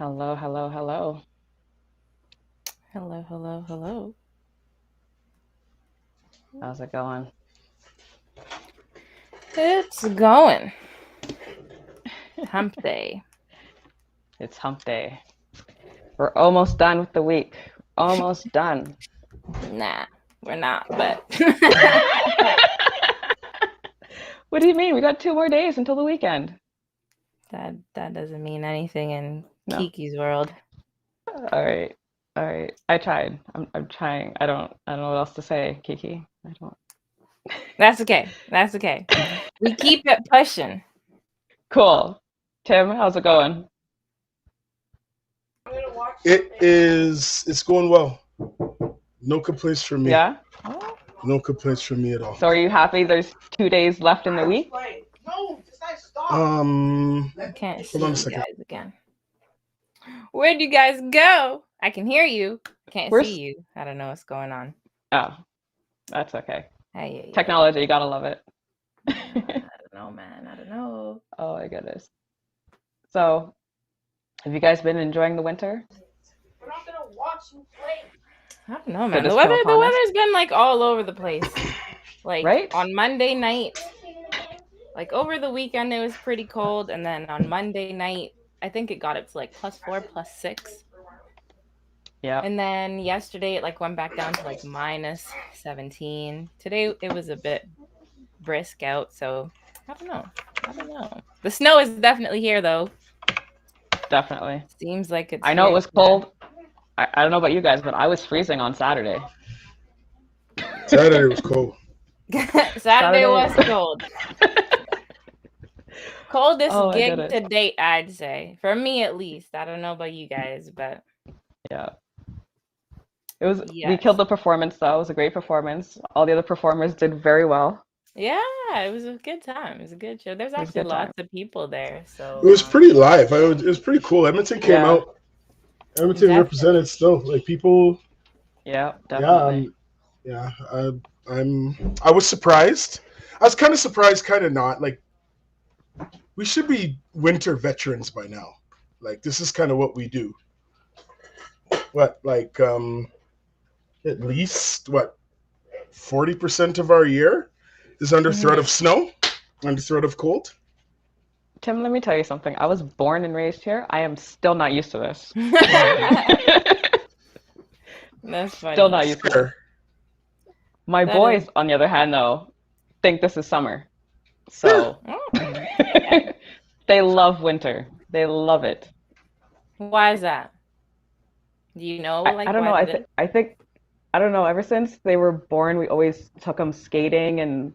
Hello, hello, hello. Hello, hello, hello. How's it going? It's going. Hump day. It's hump day. We're almost done with the week. Almost done. Nah, we're not, but What do you mean? We got 2 more days until the weekend. that doesn't mean anything in No. Kiki's world. All right. All right. I tried. I'm trying. I don't know what else to say, Kiki. I don't. That's okay. That's okay. We keep it pushing. Cool. Tim, how's it going? It's going well. No complaints from me. Yeah? Oh. No complaints from me at all. So are you happy there's 2 days left in the week? I can't see Hold on a you second. guys again. Where'd you guys go? I can hear you. Can't Where's- see you. I don't know what's going on. Oh, that's okay. Hey, Technology, you gotta love it. I don't know, man. I don't know. Oh my goodness. So, have you guys been enjoying the winter? We're not gonna watch you play. I don't know, man. Did The this come weather, the upon us? weather's been like all over the place. Like Right? on Monday night, like over the weekend, it was pretty cold, and then on Monday night, I think it got up to like +4, +6, Yeah. and then yesterday it like went back down to like -17. Today it was a bit brisk out, so I don't know. I don't know. The snow is definitely here though. Definitely. Seems like it's. I know it here. was cold. I don't know about you guys, but I was freezing on Saturday. Saturday was cold. Saturday was cold. Coldest Oh my gig goodness. to date, I'd say. For me at least. I don't know about you guys, but Yeah. It was we yes. killed the performance though. It was a great performance. All the other performers did very well. Yeah, it was a good time. It was a good show. There's It was a actually good time. lots of people there, so It was pretty live. It was pretty cool. Edmonton came Yeah. out. Edmonton Definitely. represented still. Like people. Yeah, definitely. I was surprised. I was kind of surprised, kind of not. Like we should be winter veterans by now. Like this is kind of what we do. What like at least what 40% of our year is under threat of snow, under threat of cold. Tim, let me tell you something. I was born and raised here. I am still not used to this. That's funny. Still not used to this. Fair. My That boys, is- on the other hand, though, think this is summer. So Oh, they love winter. They love it. why is that? Do you know? Like, I don't know. why I think I don't know. Ever since they were born, we always took them skating and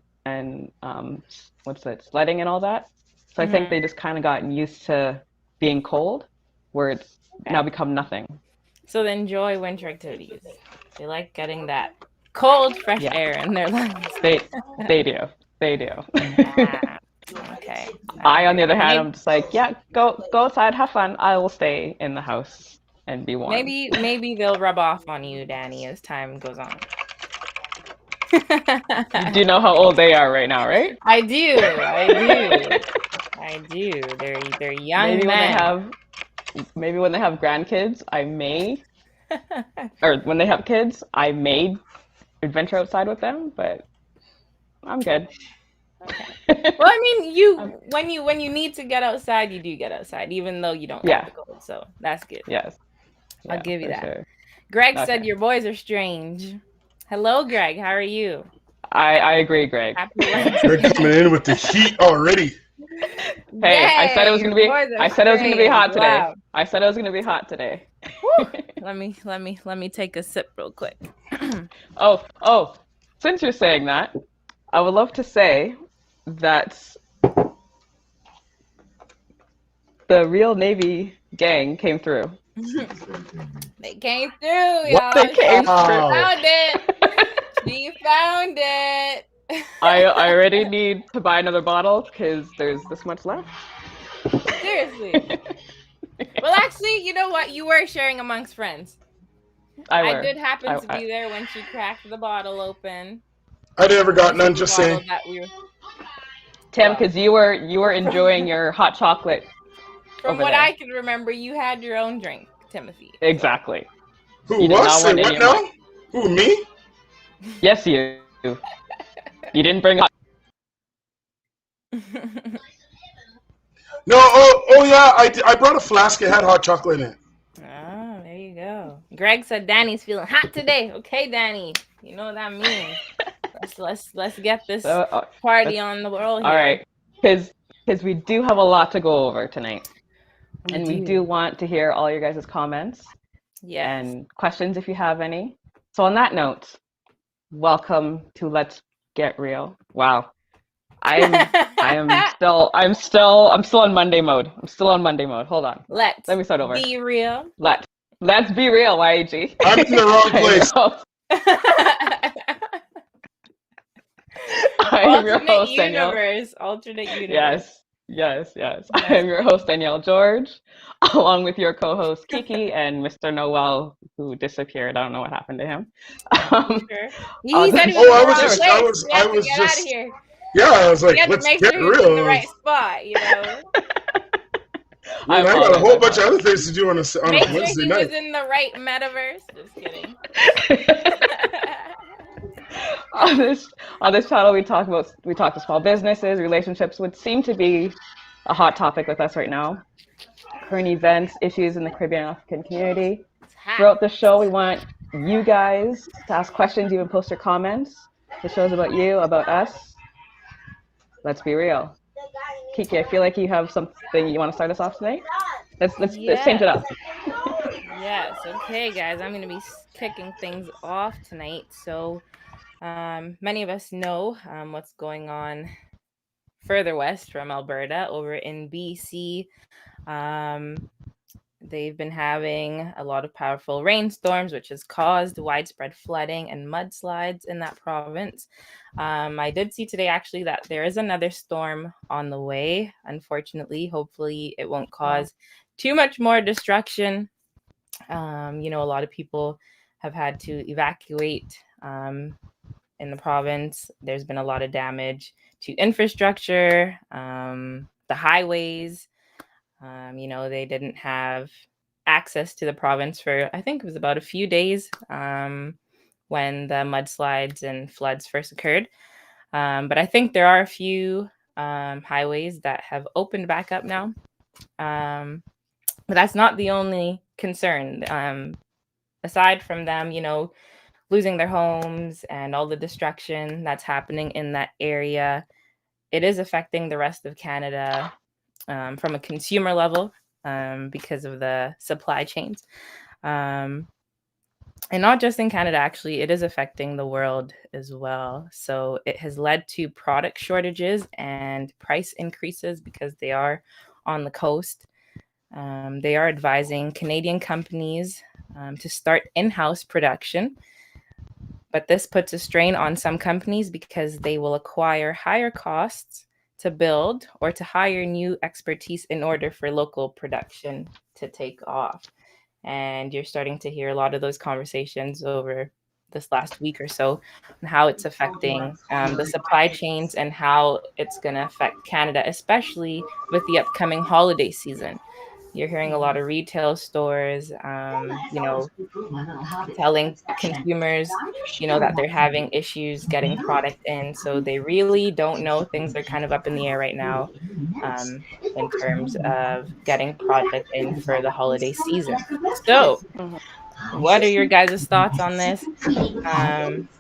what's it, sledding and all that. So I think they just kind of gotten used to being cold, where it's now become nothing. So they enjoy winter activities. They like getting that cold, fresh Yeah. air in their lungs. They do. They do. Ah, okay. I, on the other hand, Maybe- I'm just like, yeah, go outside, have fun. I will stay in the house and be warm. Maybe they'll rub off on you, Danny, as time goes on. You do know how old they are right now, right? I do. They're young Maybe when they men. maybe when they have grandkids, or when they have kids, I may adventure outside with them, but I'm good. Well, I mean, when you need to get outside, you do get outside, even though you don't Yeah. have the cold. So that's good. Yes. I'll Yeah, give you for that. sure. Greg said Okay. your boys are strange. Hello, Greg. How are you? I agree, Greg. Happy They're Wednesday. coming in with the heat already. Hey, I said it was Yay, gonna be. boys are I said it was gonna be hot strange. today. Wow. I said it was gonna be hot today. Let me take a sip real quick. Oh, since you're saying that, I would love to say that the real Navy gang came through. They came through, What? y'all. They came She Wow. found it. She found it. I already need to buy another bottle because there's this much left. Seriously. Well, actually, you know what? You were sharing amongst friends. I did happen to be there when she cracked the bottle open. I never got none. The Just bottle saying. that we were... Tim, because you were enjoying your hot chocolate From over what there. I can remember, you had your own drink, Timothy. Exactly. Who You did was? not Say want what any of now? mine. Who, me? Yes, you. You didn't bring up. No. Oh yeah. I brought a flask. It had hot chocolate in it. Oh, there you go. Greg said Danny's feeling hot today. Okay, Danny, you know what that means. Let's get this So, party on the roll here. all right, because we do have a lot to go over tonight, we do want to hear all your guys' comments and questions if you have any. So on that note, welcome to Let's Get Real. Wow, I'm still on Monday mode. I'm still on Monday mode. Hold on. Let me start over. Be real. Let's be real, YAG. I'm in the wrong place. I'm your host, Danielle. Alternate universe. Yes. I am your host, Danielle George, along with your co-host, Kiki, and Mr. Noel, who disappeared. I don't know what happened to him. He said he was out of here. Yeah, I was like, he had let's to make get sure real. In the right spot, you know. I got a whole bunch of other things to do on a Wednesday night. Make sure he was in the right metaverse. Just kidding. on this channel, we talk to small businesses, relationships, which seem to be a hot topic with us right now. Current events, issues in the Caribbean and African community. Throughout the show, we want you guys to ask questions, even post your comments. The show's about you, about us. Let's be real. Kiki, I feel like you have something you want to start us off tonight. Let's change it up. Yes. Okay, guys. I'm going to be kicking things off tonight. So, many of us know what's going on further west from Alberta, over in BC. They've been having a lot of powerful rainstorms, which has caused widespread flooding and mudslides in that province. I did see today, actually, that there is another storm on the way. Unfortunately, hopefully it won't cause too much more destruction. A lot of people have had to evacuate in the province. There's been a lot of damage to infrastructure, the highways. They didn't have access to the province for, I think it was about a few days when the mudslides and floods first occurred. But I think there are a few highways that have opened back up now. But that's not the only concern. Aside from them, losing their homes and all the destruction that's happening in that area, it is affecting the rest of Canada from a consumer level because of the supply chains. And not just in Canada, actually, it is affecting the world as well. So it has led to product shortages and price increases because they are on the coast. They are advising Canadian companies to start in-house production. But this puts a strain on some companies because they will acquire higher costs to build or to hire new expertise in order for local production to take off. And you're starting to hear a lot of those conversations over this last week or so and how it's affecting the supply chains and how it's going to affect Canada, especially with the upcoming holiday season. You're hearing a lot of retail stores, telling consumers, that they're having issues getting product in. So they really don't know. Things are kind of up in the air right now in terms of getting product in for the holiday season. So what are your guys' thoughts on this?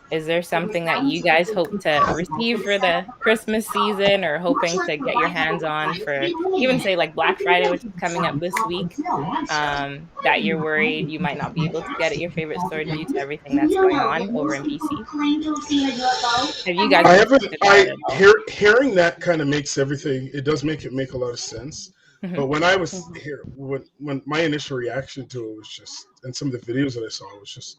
Is there something that you guys hope to receive for the Christmas season or hoping to get your hands on for even say like Black Friday, which is coming up this week, that you're worried you might not be able to get at your favorite store due to everything that's going on over in BC? Have you guys hearing that kind of makes everything, it does make a lot of sense. But when I was here, when my initial reaction to it was just, and some of the videos that I saw was just,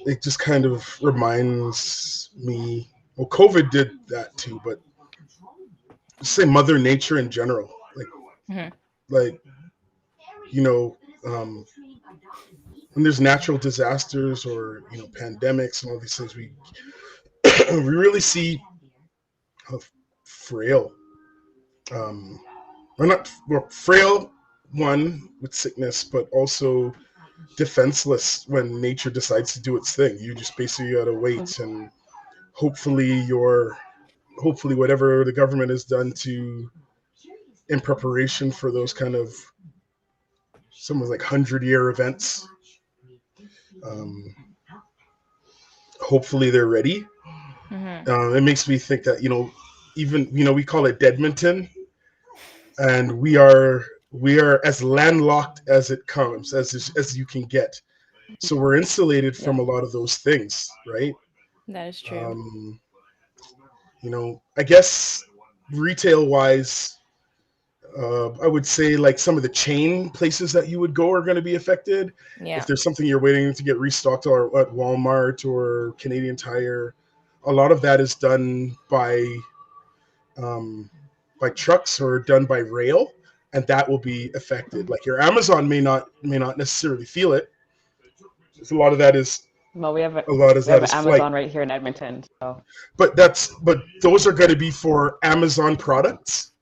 it just kind of reminds me, well, COVID did that too, but just say Mother Nature in general, when there's natural disasters or pandemics and all these things, we we really see how frail or not well, frail one with sickness, but also defenseless when nature decides to do its thing. You just basically gotta wait, and hopefully hopefully whatever the government has done to in preparation for those kind of some of like 100-year events. Hopefully they're ready. It makes me think that even we call it Deadmonton, and we are as landlocked as it comes, as you can get. So we're insulated from a lot of those things, right? That is true. I guess retail wise, I would say like some of the chain places that you would go are going to be affected. Yeah. If there's something you're waiting to get restocked or at Walmart or Canadian Tire, a lot of that is done by trucks or done by rail, and that will be affected. Like your Amazon may not necessarily feel it. A lot of that is. Well, we have Amazon flight. Right here in Edmonton. So. But those are going to be for Amazon products.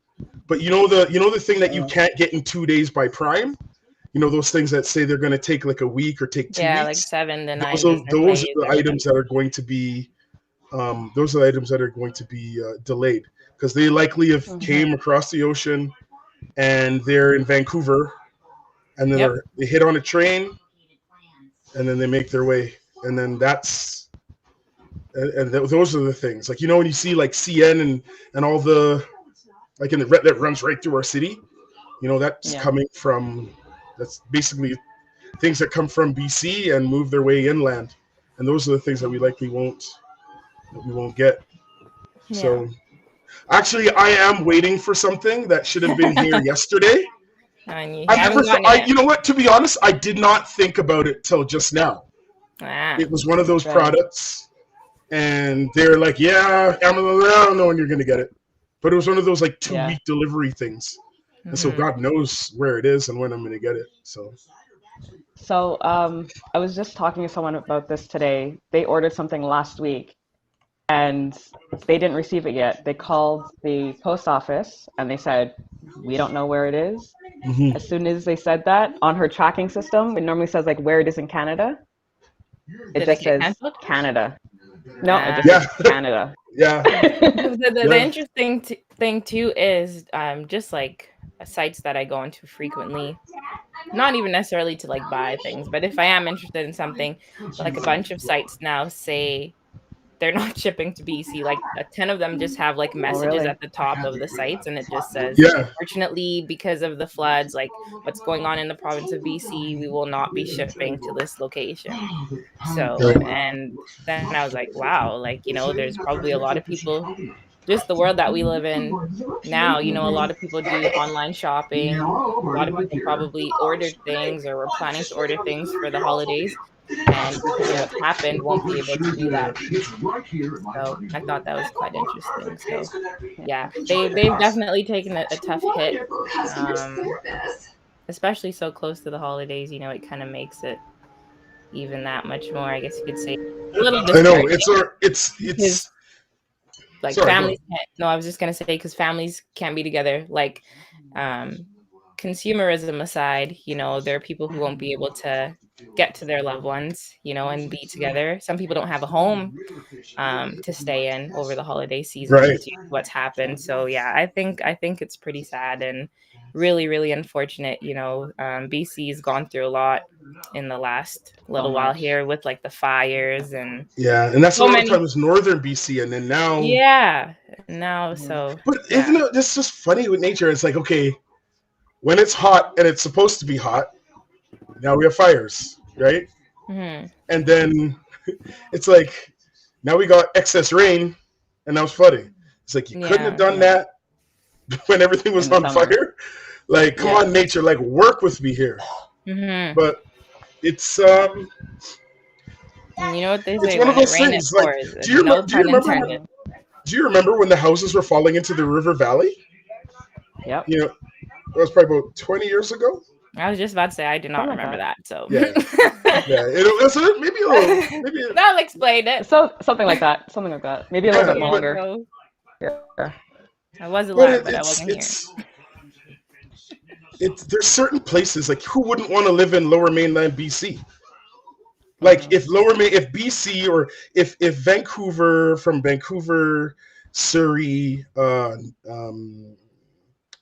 But the thing that you can't get in 2 days by Prime, those things that say they're going to take like a week or take 2 weeks. Yeah, like 7 to 9. Those are the items that are going to be, delayed because they likely have came across the ocean, and they're in Vancouver, and then they hit on a train, and then they make their way, and then those are the things. Like when you see like CN and all the. Like in the red that runs right through our city, that's coming from. That's basically things that come from BC and move their way inland, and those are the things that we likely won't get. Yeah. So, actually, I am waiting for something that should have been here yesterday. You know what? To be honest, I did not think about it till just now. It was one of those products, and they're like, "Yeah, Amazon, I don't know when you're gonna get it." But it was one of those like 2-week delivery things. And so God knows where it is and when I'm going to get it. So I was just talking to someone about this today. They ordered something last week and they didn't receive it yet. They called the post office and they said, we don't know where it is. Mm-hmm. As soon as they said that, on her tracking system, it normally says like where it is in Canada. It just says Canada. No, it just says Canada. Yeah. The interesting thing too is just like sites that I go into frequently, not even necessarily to like buy things, but if I am interested in something, like a bunch of sites now say they're not shipping to BC. Like 10 of them just have like messages at the top of the sites, and it just says, unfortunately, because of the floods, like what's going on in the province of BC, we will not be shipping to this location. So, and then I was like, wow, like, there's probably a lot of people, just the world that we live in now, a lot of people do online shopping. A lot of people probably ordered things or were planning to order things for the holidays. And because of what happened, won't be able to do that. So I thought that was quite interesting. So yeah, they've definitely taken a tough hit, especially so close to the holidays. It kind of makes it even that much more, I guess you could say, a little I know it's like families. I was just gonna say because families can't be together. Like consumerism aside, there are people who won't be able to get to their loved ones, and be together. Some people don't have a home to stay in over the holiday season. Right. What's happened. So yeah, I think it's pretty sad and really, really unfortunate. BC has gone through a lot in the last little while here with like the fires and that's so a lot of times northern BC, and then now But isn't it just funny with nature? It's like, okay, when it's hot and it's supposed to be hot, now we have fires, right? Mm-hmm. And then it's like, now we got excess rain, and now it's flooding. It's like, you couldn't have done that when everything was on fire. Like, come on, nature, like, work with me here. Mm-hmm. But it's you know what they say? It's one of those things. Like, do you remember when the houses were falling into the river valley? Yep. That was probably about 20 years ago. I was just about to say I do not remember that. So it was maybe a little. That'll explain it. So something like that. Maybe a little bit longer. I was alive, but I wasn't here. there's certain places like who wouldn't want to live in Lower Mainland BC? Like if if BC or if Vancouver, from Vancouver, Surrey,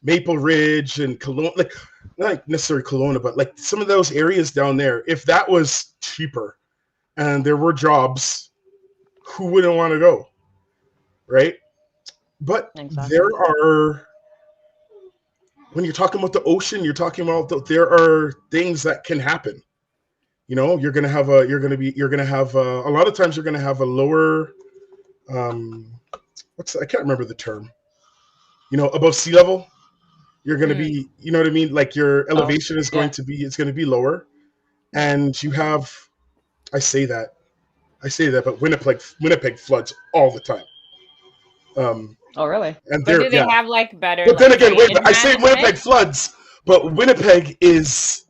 Maple Ridge and Kelowna, like not necessarily Kelowna, but like some of those areas down there, if that was cheaper and there were jobs, who wouldn't want to go, right? But Exactly. there are, when you're talking about the ocean, you're talking about there are things that can happen. You know, you're gonna have a lot of times you're gonna have a lower, I can't remember the term. You know, above sea level, you're gonna be, you know what I mean? Like your Oh, elevation is yeah. it's gonna be lower, and you have, I say that, but Winnipeg floods all the time. Oh, really? And But do they yeah. have like better? But then like, again, wait, drainage I say management? Winnipeg floods, but Winnipeg is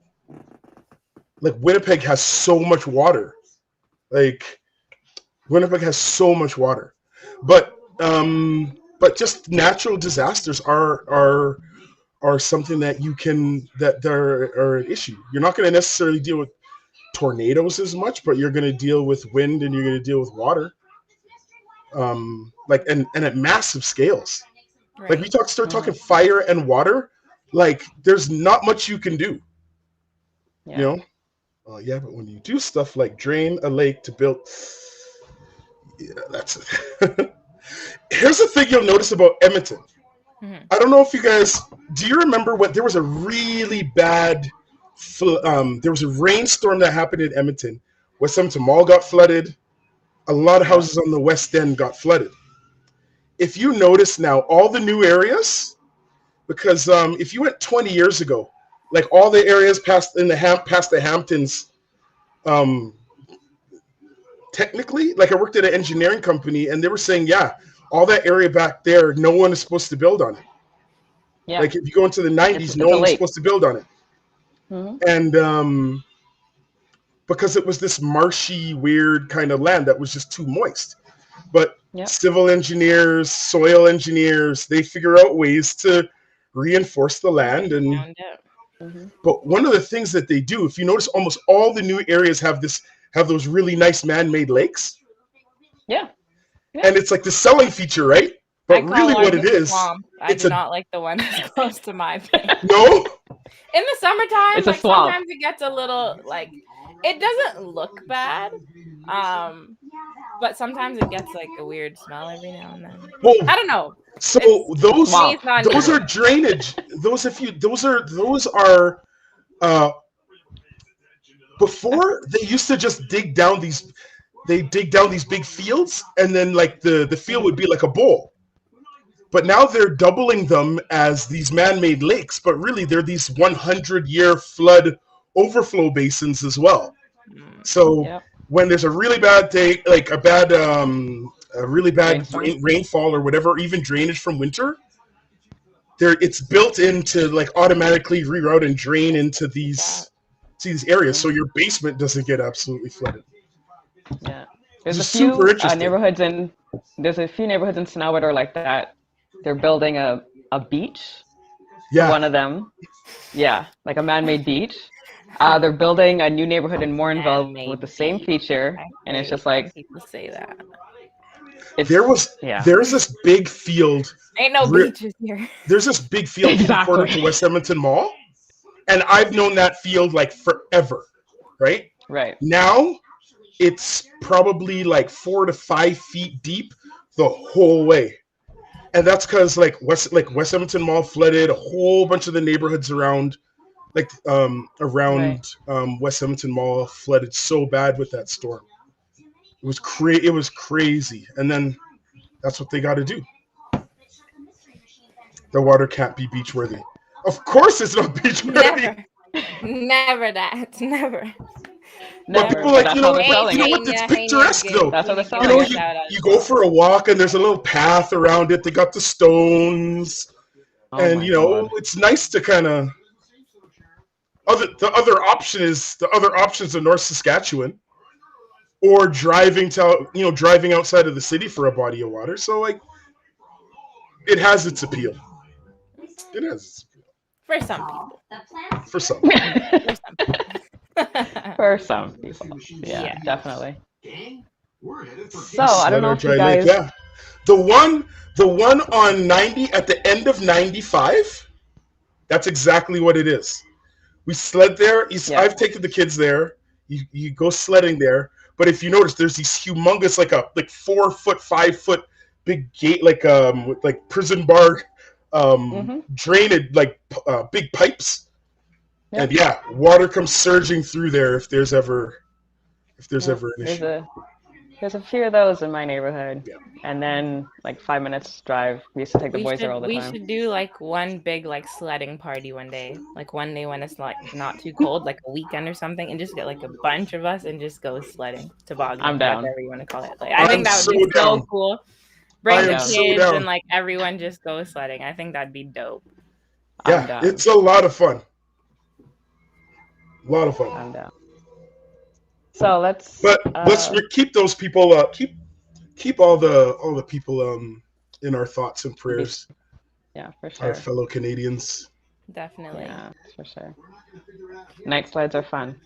like Winnipeg has so much water. Like Winnipeg has so much water. But just natural disasters are something that are an issue. You're not going to necessarily deal with tornadoes as much, but you're going to deal with wind and you're going to deal with water. Like and at massive scales. Right. Like we start talking fire and water, like there's not much you can do. Yeah. You know? Yeah, but when you do stuff like drain a lake to build, yeah, that's it. Here's the thing you'll notice about Edmonton. I don't know if you guys, do you remember when there was a really bad, there was a rainstorm that happened in Edmonton. West Edmonton Mall got flooded. A lot of houses on the West End got flooded. If you notice now, all the new areas, because if you went 20 years ago, like all the areas past the Hamptons, technically, like I worked at an engineering company, and they were saying, yeah, all that area back there, no one is supposed to build on it. Yeah. Like if you go into the 90s, It's no a one was lake. supposed to build on it. Mhm. And because it was this marshy, weird kind of land that was just too moist. But Yep. civil engineers, soil engineers, they figure out ways to reinforce the land. And Found it. Mhm. but one of the things that they do, if you notice, almost all the new areas have those really nice man-made lakes, Yeah. Yeah. and it's like the selling feature, right? I But call really, ours what it a is, swamp. I it's do a- not like the one that's close to my place. no, In the summertime, It's a like swamp. sometimes it gets a little like it doesn't look bad. But sometimes it gets like a weird smell every now and then. well, I don't know. so it's- those To me, it's not those needed. are drainage. Those are before they used to just dig down these big fields, and then like the field would be like a bowl. But now they're doubling them as these man-made lakes, but really they're these 100-year flood overflow basins as well. So Yep. when there's a really bad day, like a really bad Rainstorm. rainfall or whatever, even drainage from winter, it's built into like automatically reroute and drain into these areas, so your basement doesn't get absolutely flooded. Yeah. There's It's a few super interesting. neighborhoods in Snowwood are like that. They're building a beach. Yeah, One of them. Yeah, like a man-made beach. They're building a new neighborhood in Morinville Man-made with the same beach. feature, and it's just like people say that. it's there's this big field. Ain't no Re- beaches here. There's this big field Exactly. corner to West Edmonton Mall, and I've known that field like forever, right? right. Now it's probably like 4 to 5 feet deep the whole way. And that's because like West Edmonton Mall flooded a whole bunch of the neighborhoods around West Edmonton Mall flooded so bad with that storm. It was crazy. And then that's what they got to do. The water can't be beach worthy. Of course it's not beach worthy. Never that. Never. But Never, people like, that's you how know, they're selling it. what? It's picturesque though. That's what they're You selling know, it. you go for a walk and there's a little path around it. They got the stones, Oh and my you know, God. it's nice to kind of. The other options are North Saskatchewan, or driving outside of the city for a body of water. So like, it has its appeal. It has its appeal. For some people. For some. For some people. For some people. Yeah, Yeah. definitely. So Sled I don't know or if you dry lake, guys. yeah. The one on 90 at the end of 95. That's exactly what it is. We sled there. Yeah. I've taken the kids there. You go sledding there, but if you notice, there's these humongous, like 4 foot, 5 foot big gate, with like prison bar, drained big pipes, Yep. and yeah, water comes surging through there if there's ever an issue. There's a few of those in my neighborhood. Yeah. And then like 5 minutes drive. We used to take the boys there all the We time. should do like one big like sledding party one day. Like one day when it's like not too cold, like a weekend or something, and just get like a bunch of us and just go sledding, toboggan, I'm down. whatever you want to call it. Like I think that would be so so down. cool. Bring I the am kids so down. and like everyone just go sledding. I think that'd be dope. I'm Yeah, down. it's a lot of fun. A lot of fun. I'm down. So let's. But let's keep those people. Keep all the people in our thoughts and prayers. Yeah, for Our sure. fellow Canadians. Definitely. Yeah, for sure. Night slides are fun.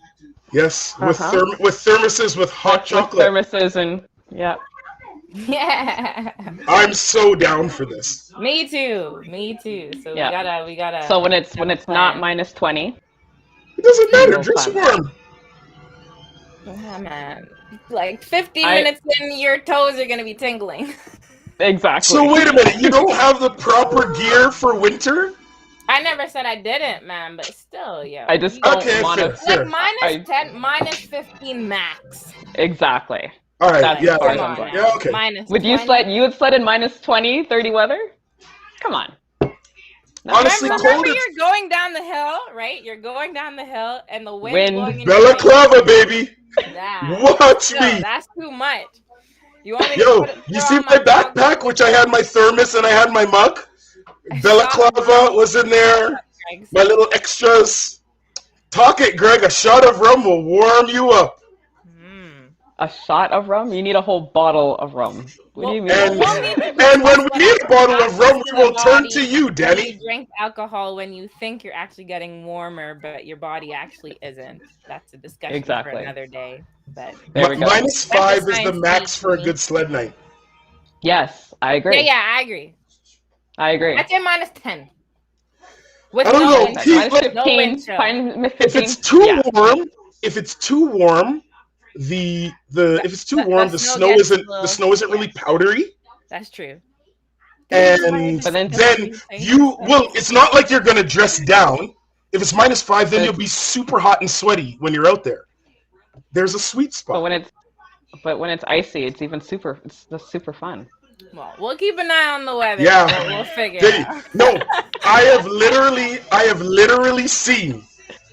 Yes, with Uh-huh. with thermoses with hot With chocolate. thermoses and yeah. Yeah. I'm so down for this. Me too. Me too. So Yeah. we gotta. So when it's not plan. minus 20, It doesn't matter. Real Dress fun. warm. Yeah, man. Like 15 I- minutes in, your toes are gonna be tingling. exactly. So wait a minute. You don't have the proper gear for winter? I never said I didn't, man, but still, yo. I just don't Okay, want fair. to. like Sure. minus 10, minus 15 max. Exactly. All right. That's Yeah. as far as Yeah. I'm going. Yeah. Okay. Minus Would you 20. you would sled in minus 20, 30 weather? Come on. No, Honestly, Remember cold is you're going down the hill, right? You're going down the hill, and the wind's Wind. blowing in Bella your face. Clava, baby. Nah. Watch Yo, me. that's too much. You want me to Yo, put you throw see on my backpack, which I had my thermos and I had my mug? Bella Stop. Clava was in there. Greg. My little extras. Talk it, Greg. A shot of rum will warm you up. a shot of rum? You need a whole bottle of rum. What do you mean? And, We'll need to and when we need a bottle of rum, we will turn to you, When Danny. you drink alcohol when you think you're actually getting warmer, but your body actually isn't. That's a discussion for Exactly. another day. But There we go. Minus 5 is the science max for a teach me. good sled night. Yes, I agree. yeah, I agree. I agree. I'd say minus 10. With I don't know. wind Keith, chill. like- No 15, wind chill. fine, If 15. it's too yeah. warm, if it's too warm, the snow gets isn't low. the snow isn't really powdery, That's true. and But then- then it's not like you're gonna dress down. If it's minus 5, then you'll be super hot and sweaty when you're out there. There's a sweet spot. But when it's icy, it's just super fun. Well, we'll keep an eye on the weather. Yeah. We'll figure Hey, it out. no, I have literally seen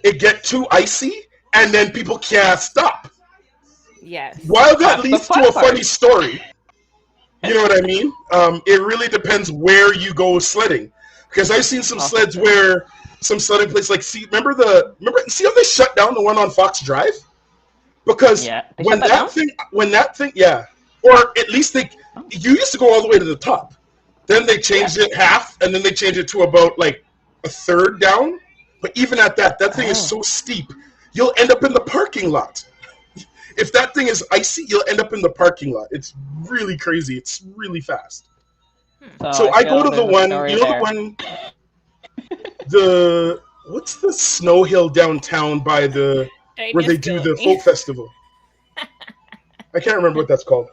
it get too icy, and then people can't stop. Yes. While that That's the leads fun to a part. funny story, you know what I mean? It really depends where you go sledding, because I've seen some sleds where some sledding places see how they shut down the one on Fox Drive? Because Yeah. They when shut that that thing, yeah, or at least you used to go all the way to the top, then they changed it half, and then they changed it to about like a third down. But even at that thing is so steep, you'll end up in the parking lot. If that thing is icy, you'll end up in the parking lot. It's really crazy. It's really fast. So I go feel to the there's a one, story you know, there. what's the snow hill downtown by where they do the folk festival? I can't remember what that's called.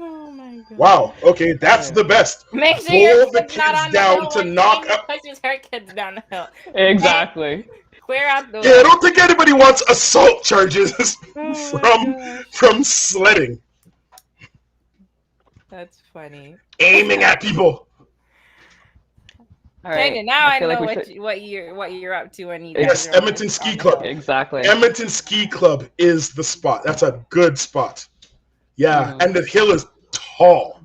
Oh my god. Wow. Okay, that's the best. Make sure Pull your the kid's not kids on the down hill to when knock Jamie up. pushes her kids down the hill. Exactly. Clear out the Yeah, I don't think anybody wants assault charges Oh my gosh. from sledding, That's funny. aiming at people. All right. Dang it, now I feel know like we what you're up to when you Yes, guys are on Edmonton the- Ski on the Club. hill. Exactly. Edmonton Ski Club is the spot. That's a good spot. Yeah, and the hill is tall.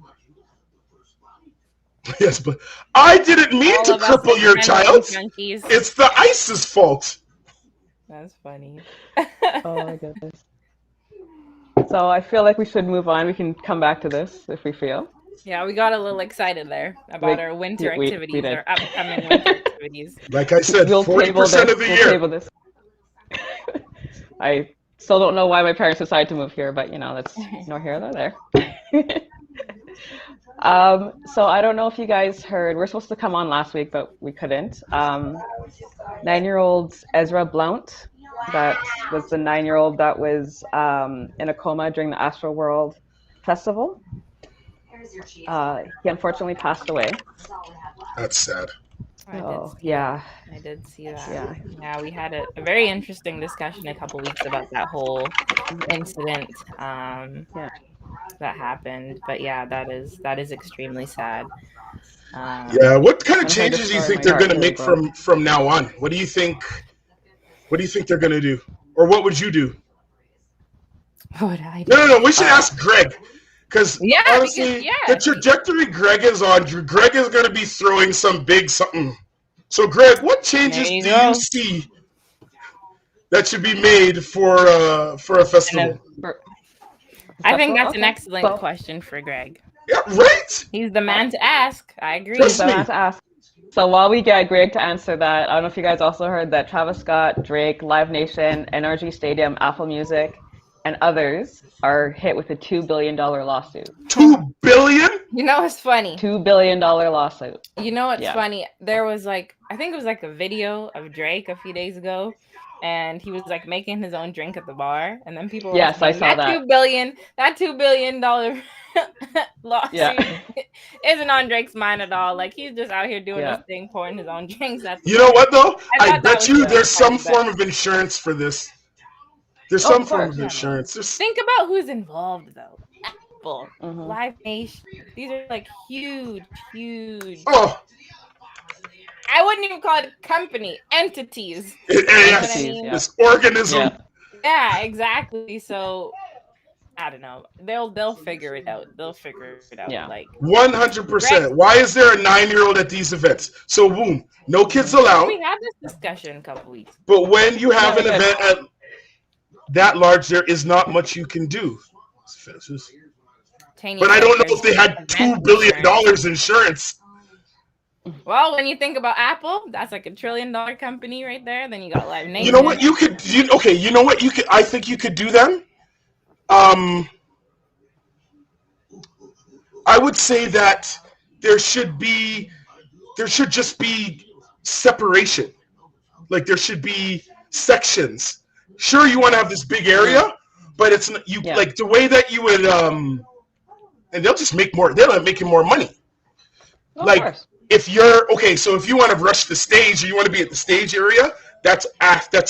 Yes, but I didn't mean All to of us cripple your adrenaline child. junkies. It's the ice's fault. That's funny. Oh my goodness. So I feel like we should move on. We can come back to this if we feel. Yeah, we got a little excited there about our winter we activities, did. our upcoming winter activities. Like I said, We'll 40% of the we'll year. table this. I still don't know why my parents decided to move here, but that's nor here nor there. So I don't know if you guys heard, we're supposed to come on last week, but we couldn't. 9-year-old Ezra Blount, that was the 9-year-old that was in a coma during the Astroworld Festival. He unfortunately passed away. That's sad. Oh, yeah. I did see that. Yeah. Yeah, we had a very interesting discussion a couple weeks about that whole incident that happened. But yeah, that is extremely sad. Yeah, what kind of I heard changes the do you story, think my they're heart going to really make broke. from now on? What do you think they're going to do? Or what would you do? What would I do? No, we should ask Greg. Because Yeah, honestly, because, yeah. the trajectory Greg is on, Greg is going to be throwing some big something. So, Greg, what changes There you do go. you see that should be made for a festival? I think that's an Okay. excellent Well, question for Greg. Yeah, right? He's the man to ask. I agree. Trust So I have to ask. So while we get Greg to answer that, I don't know if you guys also heard that Travis Scott, Drake, Live Nation, NRG Stadium, Apple Music, and others are hit with a $2 billion lawsuit. $2 billion? You know what's funny? $2 billion lawsuit. You know what's Yeah. funny? There was I think it was a video of Drake a few days ago, and he was making his own drink at the bar, and then people were Yes, I saying, saw that. $2 billion lawsuit Yeah. isn't on Drake's mind at all. He's just out here doing Yeah. his thing, pouring his own drinks. At the You know what, though? I I thought that bet was you a there's some funny form bet. of insurance for this. There's Oh, some of form course, of yeah. insurance. There's, Think about who's involved, though. Apple, Mhm. Live Nation. These are huge. oh, I wouldn't even call it a company, entities. yes, I mean? Yeah. this organism. Yeah. Yeah, exactly. So I don't know. They'll figure it out. Yeah. 100%. Why is there a 9-year-old at these events? So, boom, no kids allowed. We had this discussion a couple weeks. But when you have Yeah, an we did. event at that large, there is not much you can do. Tanya But I said don't know there's if they had event $2 billion insurance. insurance. Well, when you think about Apple, that's $1 trillion company right there. Then you got Live Nation. You know what? You could. You know what? You could. I think you could do them. I would say that there should just be separation. There should be sections. Sure, you want to have this big area, but it's you Yeah. the way that you would and they'll just make more. They'll end up making more money. Of Like, course. if you're okay, so if you want to rush the stage or you want to be at the stage area, that's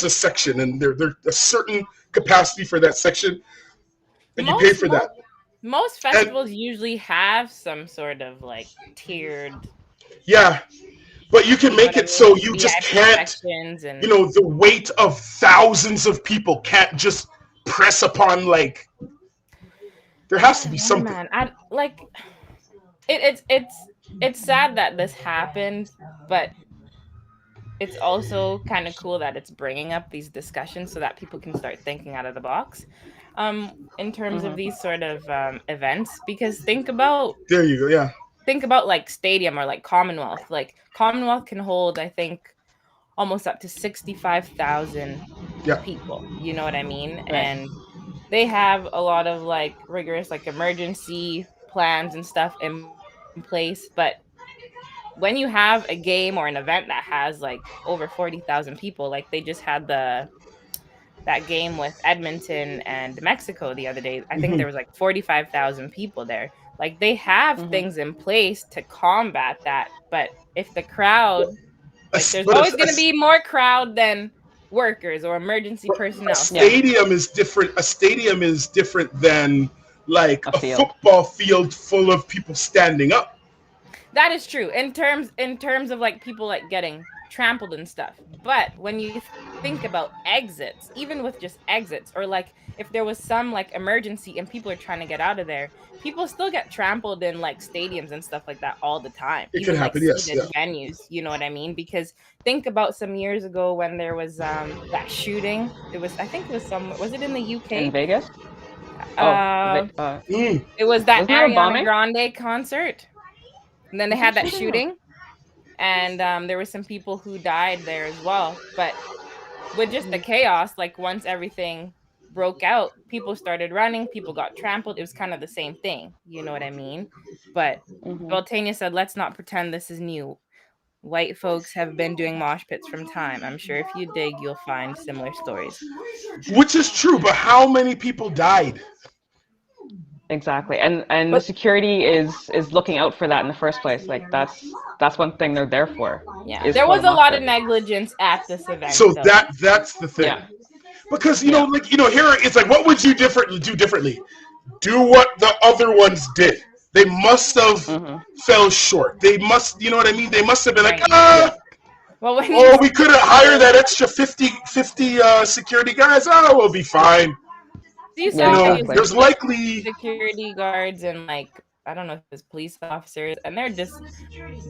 a section, and there's a certain capacity for that section, and you pay for that. Most festivals usually have some sort of tiered. Yeah, but you can make it so you just VIP can't. sections and The weight of thousands of people can't just press upon There has to be something. Man, it's sad that this happened, but it's also kind of cool that it's bringing up these discussions so that people can start thinking out of the box in terms of these sort of events. Because think about There you go. Yeah. stadium or Commonwealth. Commonwealth can hold, I think, almost up to 65,000 Yeah. people. You know what I mean? Right. And they have a lot of rigorous emergency plans and stuff in place. But when you have a game or an event that has over 40,000 people, they just had that game with Edmonton and Mexico the other day. I think there was 45,000 people there. They have things in place to combat that. But if the crowd, there's always going to be more crowd than workers or emergency personnel. A stadium is different. A stadium is different than a field. football field full of people standing up. That is true in terms of people getting trampled and stuff. But when you think about exits, even with just exits, or if there was some emergency and people are trying to get out of there, people still get trampled in stadiums and stuff like that all the time. It Even, can happen, yes, seated venues, you know what I mean? Because think about some years ago when there was that shooting. I think it was was it in the UK? In Vegas? It was that Wasn't there a Ariana bombing? Grande concert, and then they had that shooting, and there were some people who died there as well. But with just the chaos, like once everything broke out, people started running, people got trampled. It was kind of the same thing, you know what I mean? But well, Tanya said, let's not pretend this is new. White folks have been doing mosh pits from time. I'm sure if you dig, you'll find similar stories. Which is true, but how many people died? Exactly, and the security is looking out for that in the first place. Like that's one thing they're there for. Yeah, is there for was the a lot mosh of pit. negligence at this event. So though. that's the thing. Yeah. Because here it's like, what would you do differently? Do what the other ones did. They must have fell short. They must, you know what I mean? They must have been like, Well, we could have hired that extra 50 security guys. Oh, we'll be fine. You Yeah, saw exactly. There's likely security guards and like I don't know if it's police officers, and they're just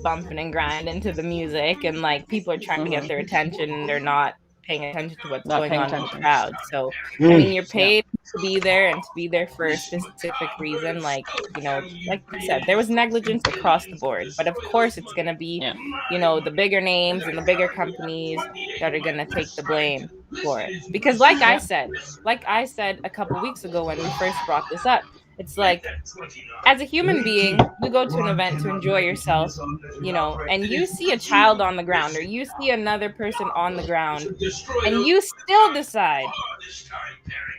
bumping and grinding to the music, and like people are trying to get their attention, and they're not paying attention to what's Not going paying on in the attention. crowd. So I mean, you're paid to be there and to be there for a specific reason. Like like you said, there was negligence across the board, but of course it's gonna be the bigger names and the bigger companies that are gonna take the blame for it. Because like I said a couple weeks ago when we first brought this up, it's like, as a human being, you go to an event to enjoy yourself, and you see a child on the ground or you see another person on the ground, and you still decide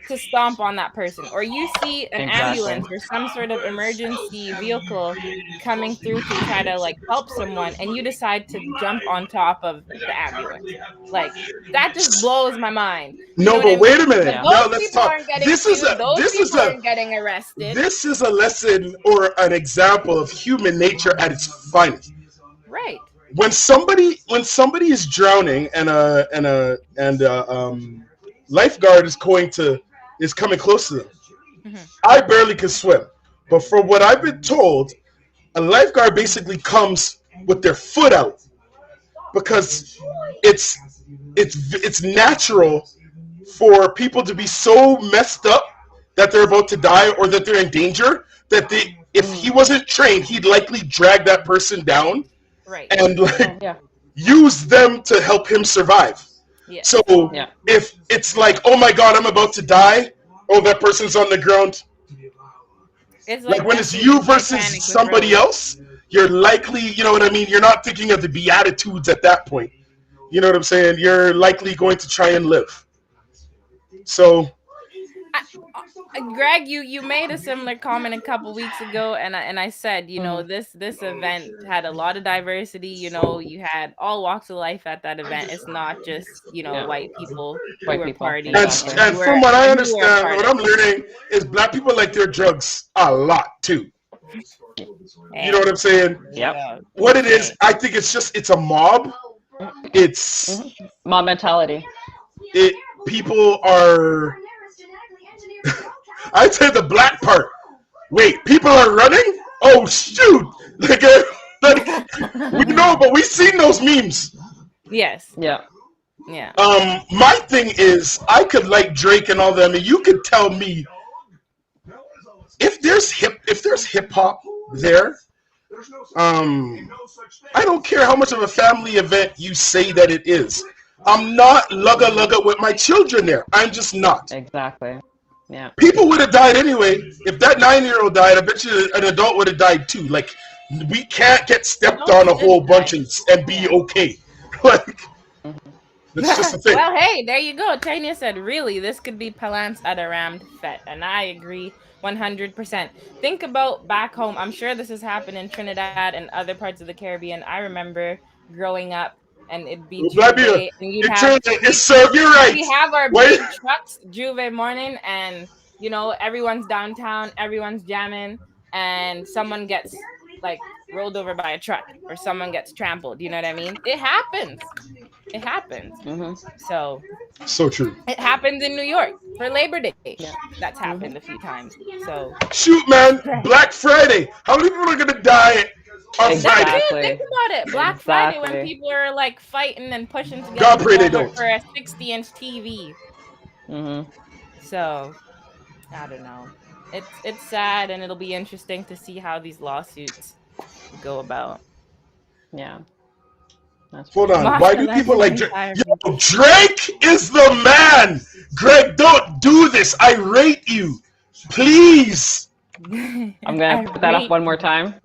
to stomp on that person, or you see an ambulance or some sort of emergency vehicle coming through to try to like help someone, and you decide to jump on top of the ambulance. Like, that just blows my mind. Wait a minute. But Now those let's people talk. aren't getting sued, aren't getting arrested. This is a lesson or an example of human nature at its finest. Right. When somebody is drowning and a lifeguard is coming close to them, I barely can swim, but from what I've been told, a lifeguard basically comes with their foot out because it's natural for people to be so messed up that they're about to die or that they're in danger that if he wasn't trained, he'd likely drag that person down and use them to help him survive. Yeah. So if it's like, oh my God, I'm about to die, oh, that person's on the ground. It's like when it's you versus somebody else, you're likely, you know what I mean? You're not thinking of the Beatitudes at that point. You know what I'm saying? You're likely going to try and live. So, Greg, you made a similar comment a couple weeks ago, and I said, this event had a lot of diversity. You had all walks of life at that event. It's not just white people who were partying. And from what I understand, what I'm learning is black people like their drugs a lot too. You know what I'm saying? Yeah. What it is, I think it's a mob. It's mob mentality. People are. I'd say the black part. Wait, people are running? Oh shoot! We know, but we've seen those memes. Yes. Yeah. Yeah. My thing is, I could like Drake and all them, and you could tell me if there's hip hop there. I don't care how much of a family event you say that it is. I'm not lugga with my children there. I'm just not. Exactly. Yeah. People would have died anyway. If that 9-year-old died, I bet you an adult would have died too. Like, we can't get stepped on a whole bunch and be okay. Like, that's just the thing. Well, hey, there you go. Tanya said, really, this could be Palance at a rammed fet. And I agree 100%. Think about back home. I'm sure this has happened in Trinidad and other parts of the Caribbean. I remember growing up, and it'd be Juve, and you'd have serve you right. We have our big trucks Juve morning, and everyone's downtown, everyone's jamming, and someone gets like rolled over by a truck or someone gets trampled. You know what I mean? It happens. It happens. So true. It happens in New York for Labor Day. Yeah. That's happened a few times. So shoot, man, Black Friday. How many people are gonna die? Exactly. Think about it. Black Friday, when people are like fighting and pushing together God pray they don't. for a 60-inch TV. So, I don't know. it's sad, and it'll be interesting to see how these lawsuits go about. Yeah. That's Hold on. Masha, Why do that's people like an Drake? entire Yo, Drake is the man. Greg, don't do this. I rate you. Please. I'm gonna put that up one more time.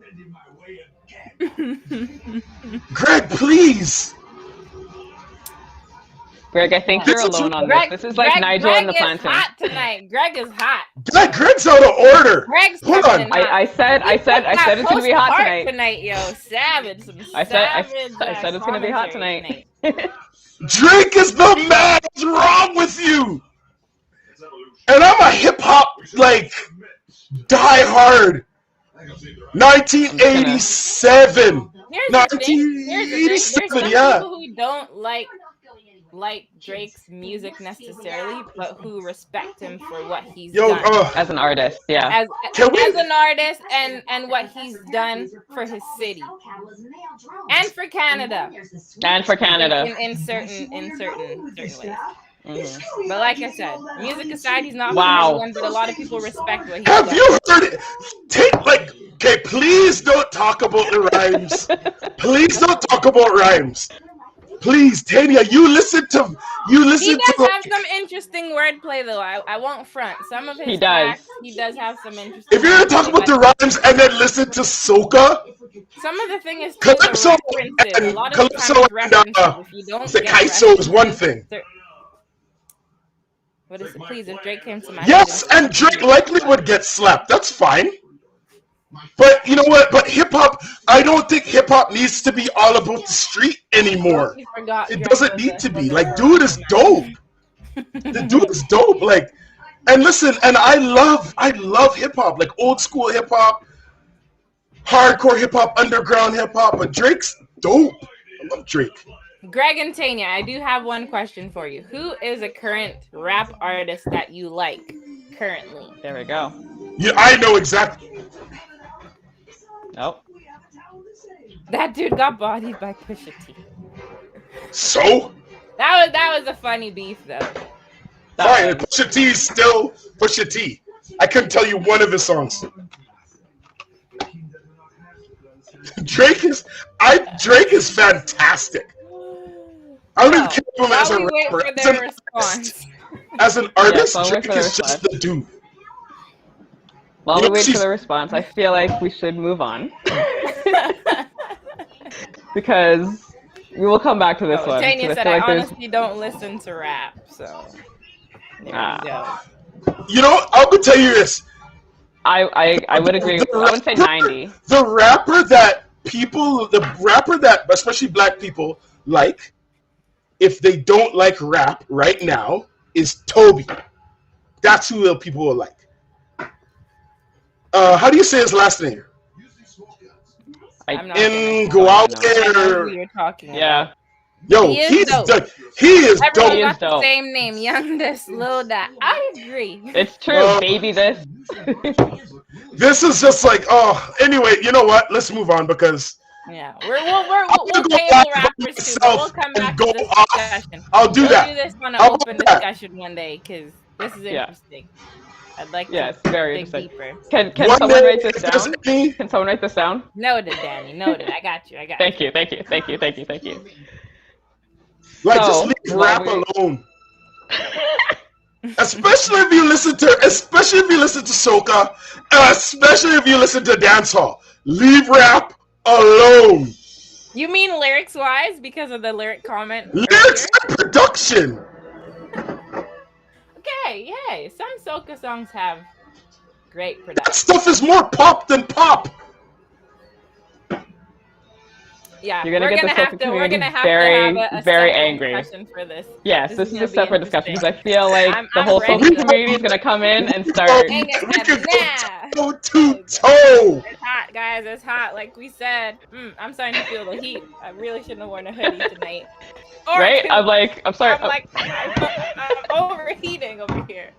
Greg, please. Greg, I think This you're is alone on Greg, this. This is like Greg, Nigel Greg and the is Plantain. hot tonight. Greg is hot. Greg's out of order. Greg's Hold coming on. in hot. I said it's gonna be hot tonight. Yo, savage. Some I said savage, it's gonna be hot commentary tonight. Drake is the man. What's wrong with you? And I'm a hip hop like die hard. 1987. Here's the thing. There's some yeah. people who don't like Drake's music necessarily, but who respect him for what he's Yo, done As an artist, yeah. as Can we- an artist and what he's done for his city and for Canada And for Canada. in certain ways. Mhm. But like I said, music aside, he's not Wow. for everyone, but a lot of people respect what he's Have done. you heard it? Okay, please don't talk about the rhymes. Please don't talk about rhymes. Please, Tanya, you listen to He does to have some interesting wordplay, though. I won't front. Some of his He does. tracks, he does have some interesting. if you're gonna talk about the rhymes and then listen to soca, Some of the thing is Calypso the references. A and lot of the Calypso time it's and, references. If you don't the get Kaiso is one thing. What is it? Please, if Drake came to my Yes, and Drake likely would get slapped. That's fine. But you know what? But hip hop, I don't think hip hop needs to be all about the street anymore. It doesn't need to be. Like, dude is dope. The dude is dope. Like, and listen, and I love hip hop, like old school hip hop, hardcore hip hop, underground hip hop. But Drake's dope. I love Drake. Greg and Tanya, I do have one question for you. Who is a current rap artist that you like currently? There we go. Yeah, I know exactly. Nope. That dude got bodied by Pusha T. So That was a funny beef though. fine. Pusha T is still Pusha T. I couldn't tell you one of his songs. Drake is fantastic. I don't even care him as a While we wait rapper. for As their an response. artist, as an artist, while we wait Drake for is their just the dude. While You we know, wait she's- for the response, I feel like we should move on. Because we will come back to this one. Tanya 'cause said, feel I like there's- honestly don't listen to rap, so there Ah. we go. You know, I'll go tell you this. I would agree. I would say 90. The rapper that especially black people like, if they don't like rap right now, is Toby. That's who people will like. How do you say his last name? I'm not In I know Guauter. who you're talking about. Yeah. Yo, He is he's dope. dope. He is Everyone He dope. is got the dope. same name, Young This, Lil That. I agree. It's true, Well- baby this. This is just like, oh, anyway, you know what? Let's move on because Yeah, I'm we'll gonna go table back by rappers too, but myself we'll come and back go to this off. discussion. I'll do We'll that. do this on an How about open that? discussion one day because this is Yeah. interesting. I'd like Yes, to very dig interesting. deeper. Can One someone day, write this if there's down? any- Can someone write this down? Noted, Danny. Noted. I got you. Thank you. Like, So, just leave while rap we- alone. Especially if you listen to soca, especially if you listen to dancehall. Leave rap alone. You mean lyrics wise because of the lyric comment? Lyrics and production. Okay, yay. Some soca songs have great That production. stuff is more pop than pop. Yeah, You're gonna we're get the gonna soca have to. We're community gonna have very, to have a very separate angry. discussion for this. Yes, This this is is gonna a be separate discussion because I interesting. feel like I'm the whole ready. soca community is gonna come in and start. Dang it, We could yeah. go toe to toe. It's hot, guys. It's hot. Like we said, I'm starting to feel the heat. I really shouldn't have worn a hoodie tonight. Or Right? two. I'm sorry. I'm like, I'm overheating over here.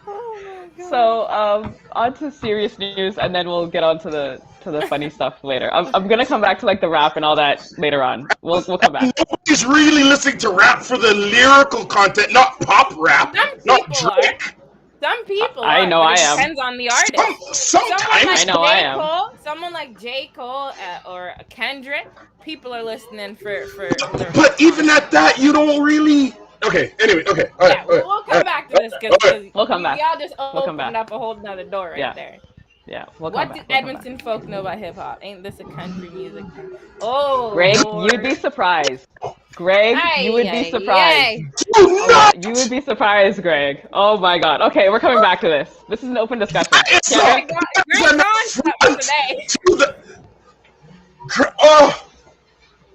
Oh my god. So, on to serious news, and then we'll get on to the funny stuff later. I'm gonna come back to like the rap and all that later on. We'll come back. Nobody's really listening to rap for the lyrical content, not pop rap, Some not people are. Drake. Some people I are, know but I it am. depends on the artist. Sometimes. I know I am. Someone like J. Cole or Kendrick, people are listening for But even at that, you don't really. Okay. Anyway. Okay. All right. yeah, we'll come back to this because We'll come back. y'all just We'll come opened back. up a whole nother door right Yeah. there. Yeah, we'll What come back. do We'll come back. Edmonton folk know about hip hop? Ain't this a country music? Oh, Greg, Lord. you'd be surprised. Greg, you would be Ay, surprised. ay. Do not. You would be surprised, Greg. Oh my God. Okay, we're coming back to this. This is an open discussion. It's Kendrick? Greg an gone something today. to the. Oh,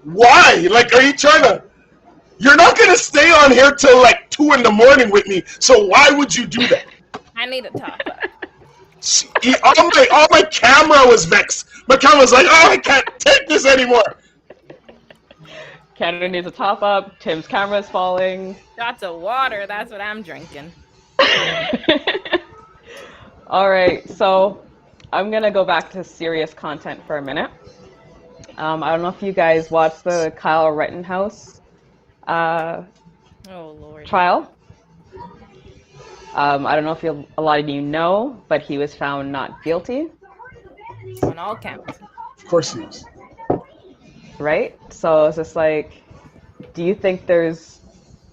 why? Like, are you trying to? You're not gonna stay on here till like 2 in the morning with me. So why would you do that? I need a top up. All my camera was vexed. My camera was like, oh, I can't take this anymore. Canada needs a top up. Tim's camera is falling. Shots of water. That's what I'm drinking. All right, so I'm gonna go back to serious content for a minute. I don't know if you guys watched the Kyle Rittenhouse Oh Lord. trial. I don't know if a lot of you know, but he was found not guilty, On all counts. Of course he is. right? So it's just like, do you think there's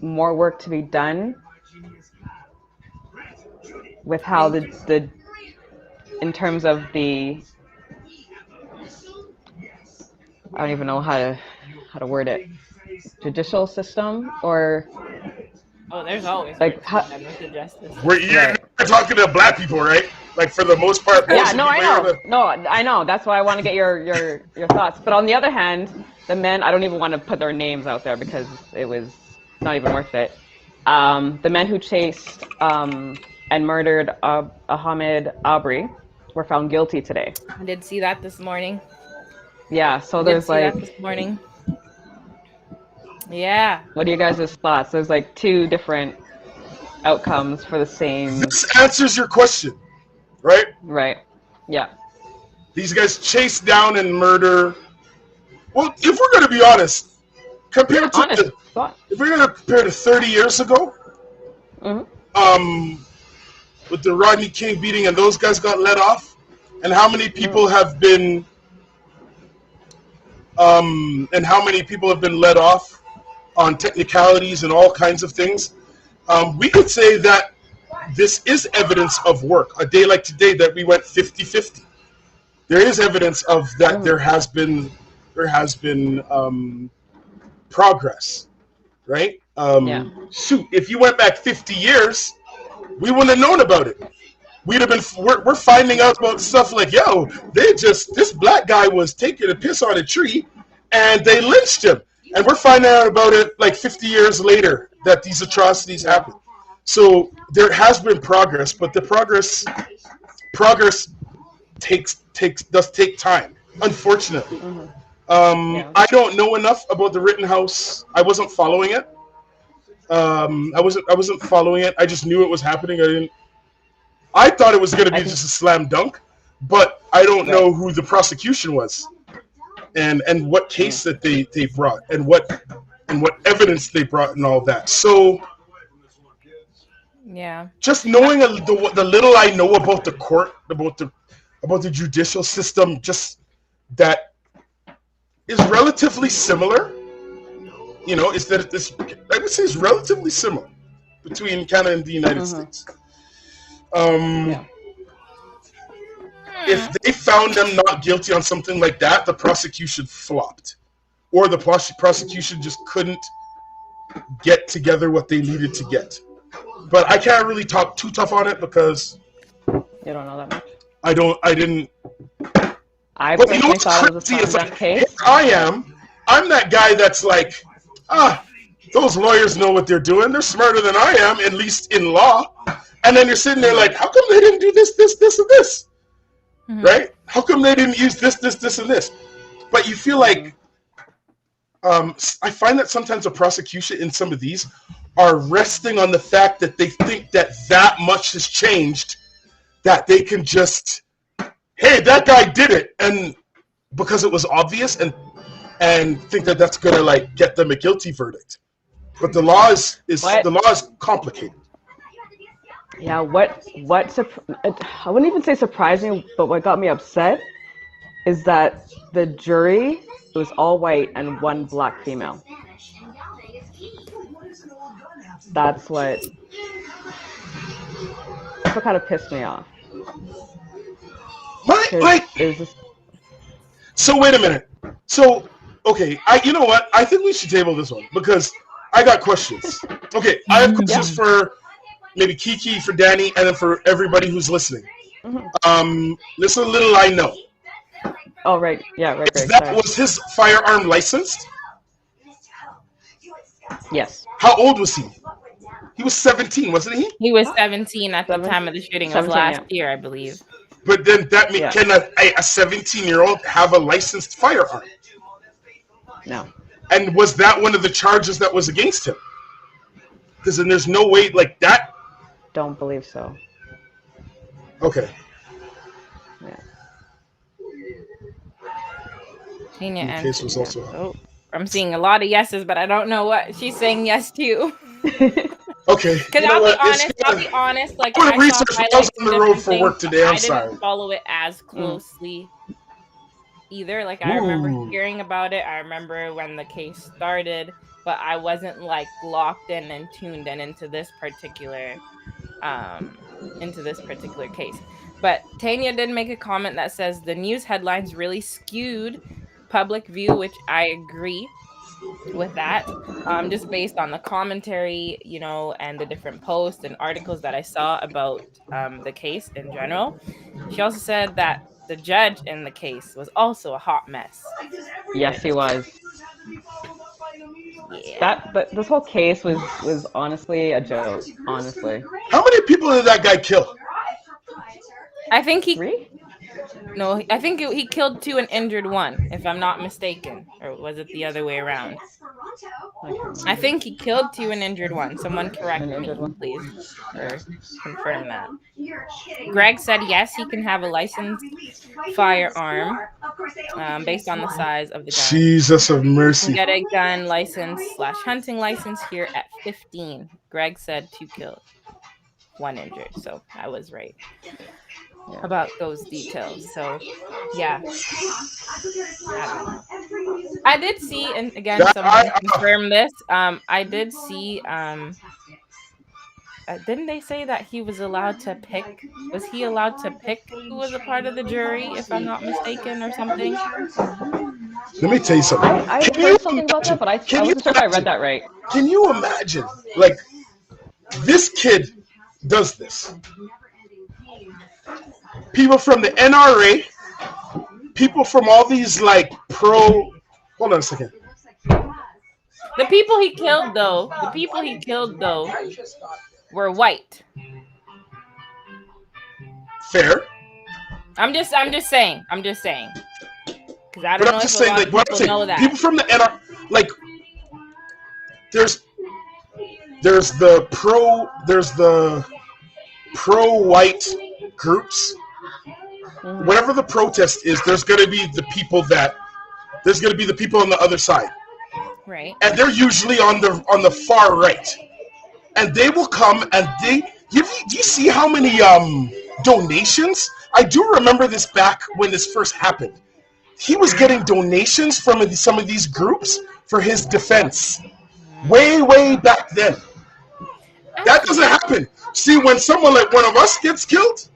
more work to be done with how the in terms of the, I don't even know how to word it, judicial system, or Oh, there's always like work how, to be done with the justice. You're Right. talking to black people, right? Like, for the most part. yeah, most no, of I the people know, here no, I know. That's why I want to get your thoughts. But on the other hand, the men, I don't even want to put their names out there because it was not even worth it. The men who chased and murdered Ahmaud Arbery were found guilty today. I did see that this morning. Yeah, so Did there's see like, that this morning. Yeah. what are you guys' thoughts? There's like 2 different outcomes for the same, This answers your question, right? right? Yeah. These guys chase down and murder. Well, if we're going to be honest, compared to Honest thought. if we're going to compare to 30 years ago, Hmm. with the Rodney King beating and those guys got let off, and how many people have been, let off on technicalities and all kinds of things, we could say that this is evidence of work. A day like today that we went 50-50. There is evidence of that. There has been progress, right? Yeah. Shoot, if you went back 50 years, we wouldn't have known about it. We'd have been. We're finding out about stuff like, yo, this black guy was taking a piss on a tree, and they lynched him, and we're finding out about it like 50 years later that these atrocities happened. So there has been progress, but the progress does take time, unfortunately. Yeah. I don't know enough about the Rittenhouse. I wasn't following it. I wasn't following it. I just knew it was happening. I thought it was going to be just a slam dunk, but I don't know who the prosecution was, and what case that they brought, and what evidence they brought, and all that. So Yeah. just knowing the little I know about the court, about the judicial system, just that is relatively similar. You know, is that this, I would say, is relatively similar between Canada and the United States. If they found them not guilty on something like that, the prosecution flopped, or the prosecution just couldn't get together what they needed to get. But I can't really talk too tough on it because You don't know that much. I didn't. I But you know personally what's thought it was a crazy? It's slam like, dunk case. I'm that guy that's like, those lawyers know what they're doing. They're smarter than I am, at least in law. And then you're sitting there like, how come they didn't do this, and this? Mhm. Right? How come they didn't use this, and this? But you feel like, I find that sometimes the prosecution in some of these are resting on the fact that they think that much has changed, that they can just, hey, that guy did it, and because it was obvious, and think that that's gonna like get them a guilty verdict. But the law is What? the law is complicated. Yeah, I wouldn't even say surprising, but what got me upset is that the jury was all white and one black female. That's what that's what kind of pissed me off. My, 'Cause like, it was just so wait a minute. So, okay, you know what? I think we should table this one because I got questions. Okay, I have questions for maybe Kiki, for Danny, and then for everybody who's listening. Listen, little I know. oh right, yeah, right, Is right. that Sorry. was his firearm licensed? Yes, How old was he? He was 17, wasn't he? He was 17 at the Seven- time of the shooting. It was 17, last yeah. year, I believe. But then that means Yeah. can a 17-year-old have a licensed firearm? no. And was that one of the charges that was against him? Because then there's no way like that. Don't believe so. Okay. Yeah. Tanya The case was answered. also. Oh, I'm seeing a lot of yeses, but I don't know what she's saying yes to. Okay. Because You know I'll what? be honest. Like I'm gonna I saw research. I was highlights on and the road different for work things. today. I'm I sorry. didn't follow it as closely either. Like I remember hearing about it. I remember when the case started, but I wasn't like locked in and tuned in into this particular case. But Tanya did make a comment that says the news headlines really skewed public view, which I agree with that, just based on the commentary, you know, and the different posts and articles that I saw about the case in general. She also said that the judge in the case was also a hot mess. Yes, he was. Yeah. But this whole case was honestly a joke. Honestly, How many people did that guy kill? I think he three? he killed 2 and injured 1, if I'm not mistaken, or was it the other way around? I think he killed 2 and injured 1. Someone correct And me, injured one. please, or confirm that. Greg said yes, he can have a licensed firearm based on the size of the gun. Jesus of You can mercy. get a gun license / hunting license here at 15. Greg said 2 killed, 1 injured, so I was right about those details. So yeah, I did see, and again, someone confirm this. I did see. Didn't they say that he was allowed to pick? Was he allowed to pick who was a part of the jury, if I'm not mistaken, or something? Let me tell you something. I heard something about that, but I wasn't sure if I read that right. Can you imagine? Like, this kid does this. People from the NRA, people from all these like pro. Hold on a second. The people he killed, though, were white. Fair. I'm just saying. Because I But don't I'm know just if a saying, lot like, of what I'm people know saying, that. people from the NRA, like, there's the pro white groups. Whatever the protest is, there's going to be the people on the other side, Right. and they're usually on the far right, and they will come and do you see how many donations? I do remember this back when this first happened. He was getting donations from some of these groups for his defense, way back then. That doesn't happen. See, when someone like one of us gets killed,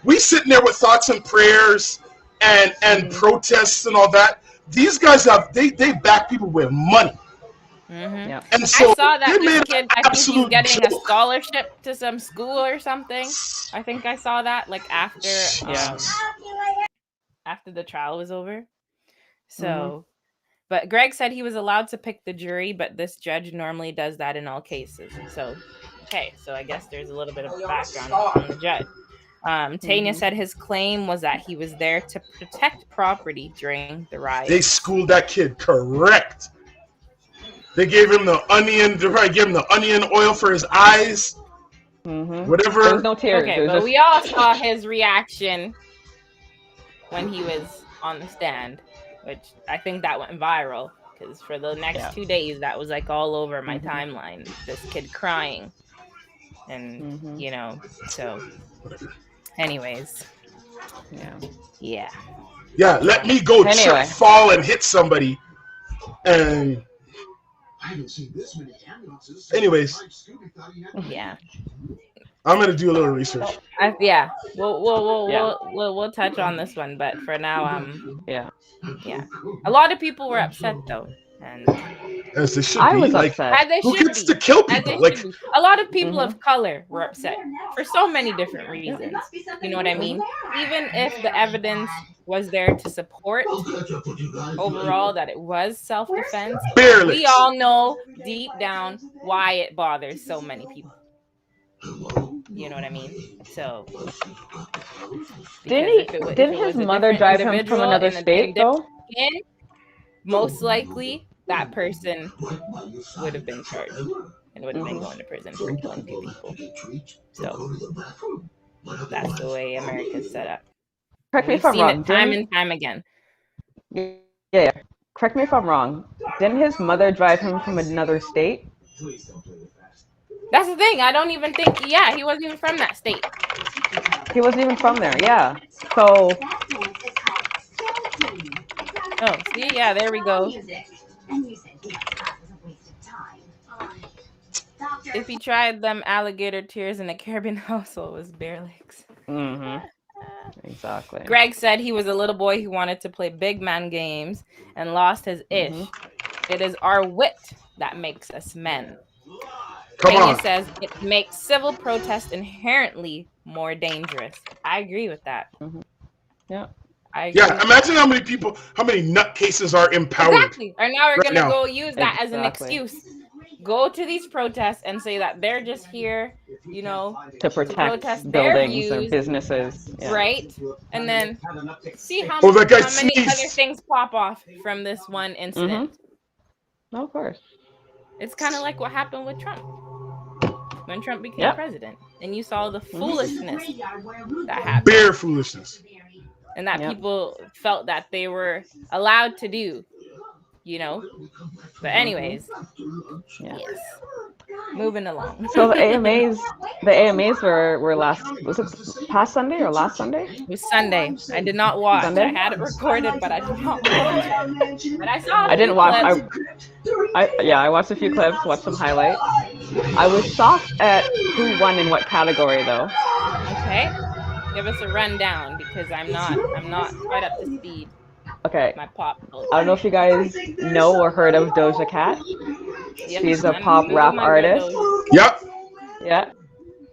we sitting there with thoughts and prayers and protests and all that. These guys they back people with money. Mm-hmm. Yeah. And so I saw that they this made kid, an I think he's absolute getting a joke. scholarship to some school or something. I think I saw that like after the trial was over. So, but Greg said he was allowed to pick the jury, but this judge normally does that in all cases. So, okay, so I guess there's a little bit of background on the judge. Tanya said his claim was that he was there to protect property during the riot. They schooled that kid correct. They gave him the onion. They probably gave him the onion oil for his eyes. Whatever. There was no tears. Okay, It was but just, we all saw his reaction when he was on the stand, which I think that went viral because for the next 2 days, that was like all over my timeline. This kid crying. And so anyways, Yeah. Yeah, let me go Anyway. trip, fall, and hit somebody. And anyways, yeah. I'm gonna do a little research. Yeah, we'll Yeah. we'll touch on this one, but for now, Yeah. a lot of people were upset though, and As they should I be. was Like, upset. as they who should gets be. to kill As they people? should Like, be. A lot of people Mhm. of color were upset for so many different reasons. You know what I mean? Even if the evidence was there to support overall that it was self-defense, barely. we all know deep down why it bothers so many people. You know what I mean? So Didn't his mother drive him from another state though? Most likely that person would have been charged and would have been going to prison for killing 2 people. So that's the way America's set up. Correct me We've if I'm seen wrong. it time and time again. Yeah. Correct me if I'm wrong. Didn't his mother drive him from another state? That's the thing. I don't even think. Yeah, he wasn't even from that state. He wasn't even from there. Yeah. So Oh, see, yeah, there we go. If he tried them alligator tears in a Caribbean household, it was bare legs. exactly. Greg said he was a little boy who wanted to play big man games and lost his ish. It is our wit that makes us men. Come Kenya on. says it makes civil protest inherently more dangerous. I agree with that. Yeah. I agree Yeah, with imagine how many people, how many nutcases are empowered. Exactly. And now we're Right gonna now. go use that as an Exactly. excuse. Go to these protests and say that they're just here, To protect protest their buildings or views, businesses. Yeah. right? And then see how, Oh, that guy how many sneezed. other things pop off from this one incident. No, of course. It's kind of like what happened with Trump when Trump became Yep. president, and you saw the foolishness that happened, Bare foolishness. and that Yep. people felt that they were allowed to do, But anyways, Yeah. yes. Moving along. So the AMAs were was it past Sunday or last Sunday? It was Sunday. I did not watch. Sunday? I had it recorded, but I did not watch. But I saw. I didn't watch. clips. I watched a few clips, watched some highlights. I was shocked at who won in what category though. Okay, give us a rundown because I'm not quite up to speed. Okay. My pop. I don't know if you guys know or heard of Doja Cat. Yep, She's a I'm pop moving rap my artist. windows. Yep. Yeah.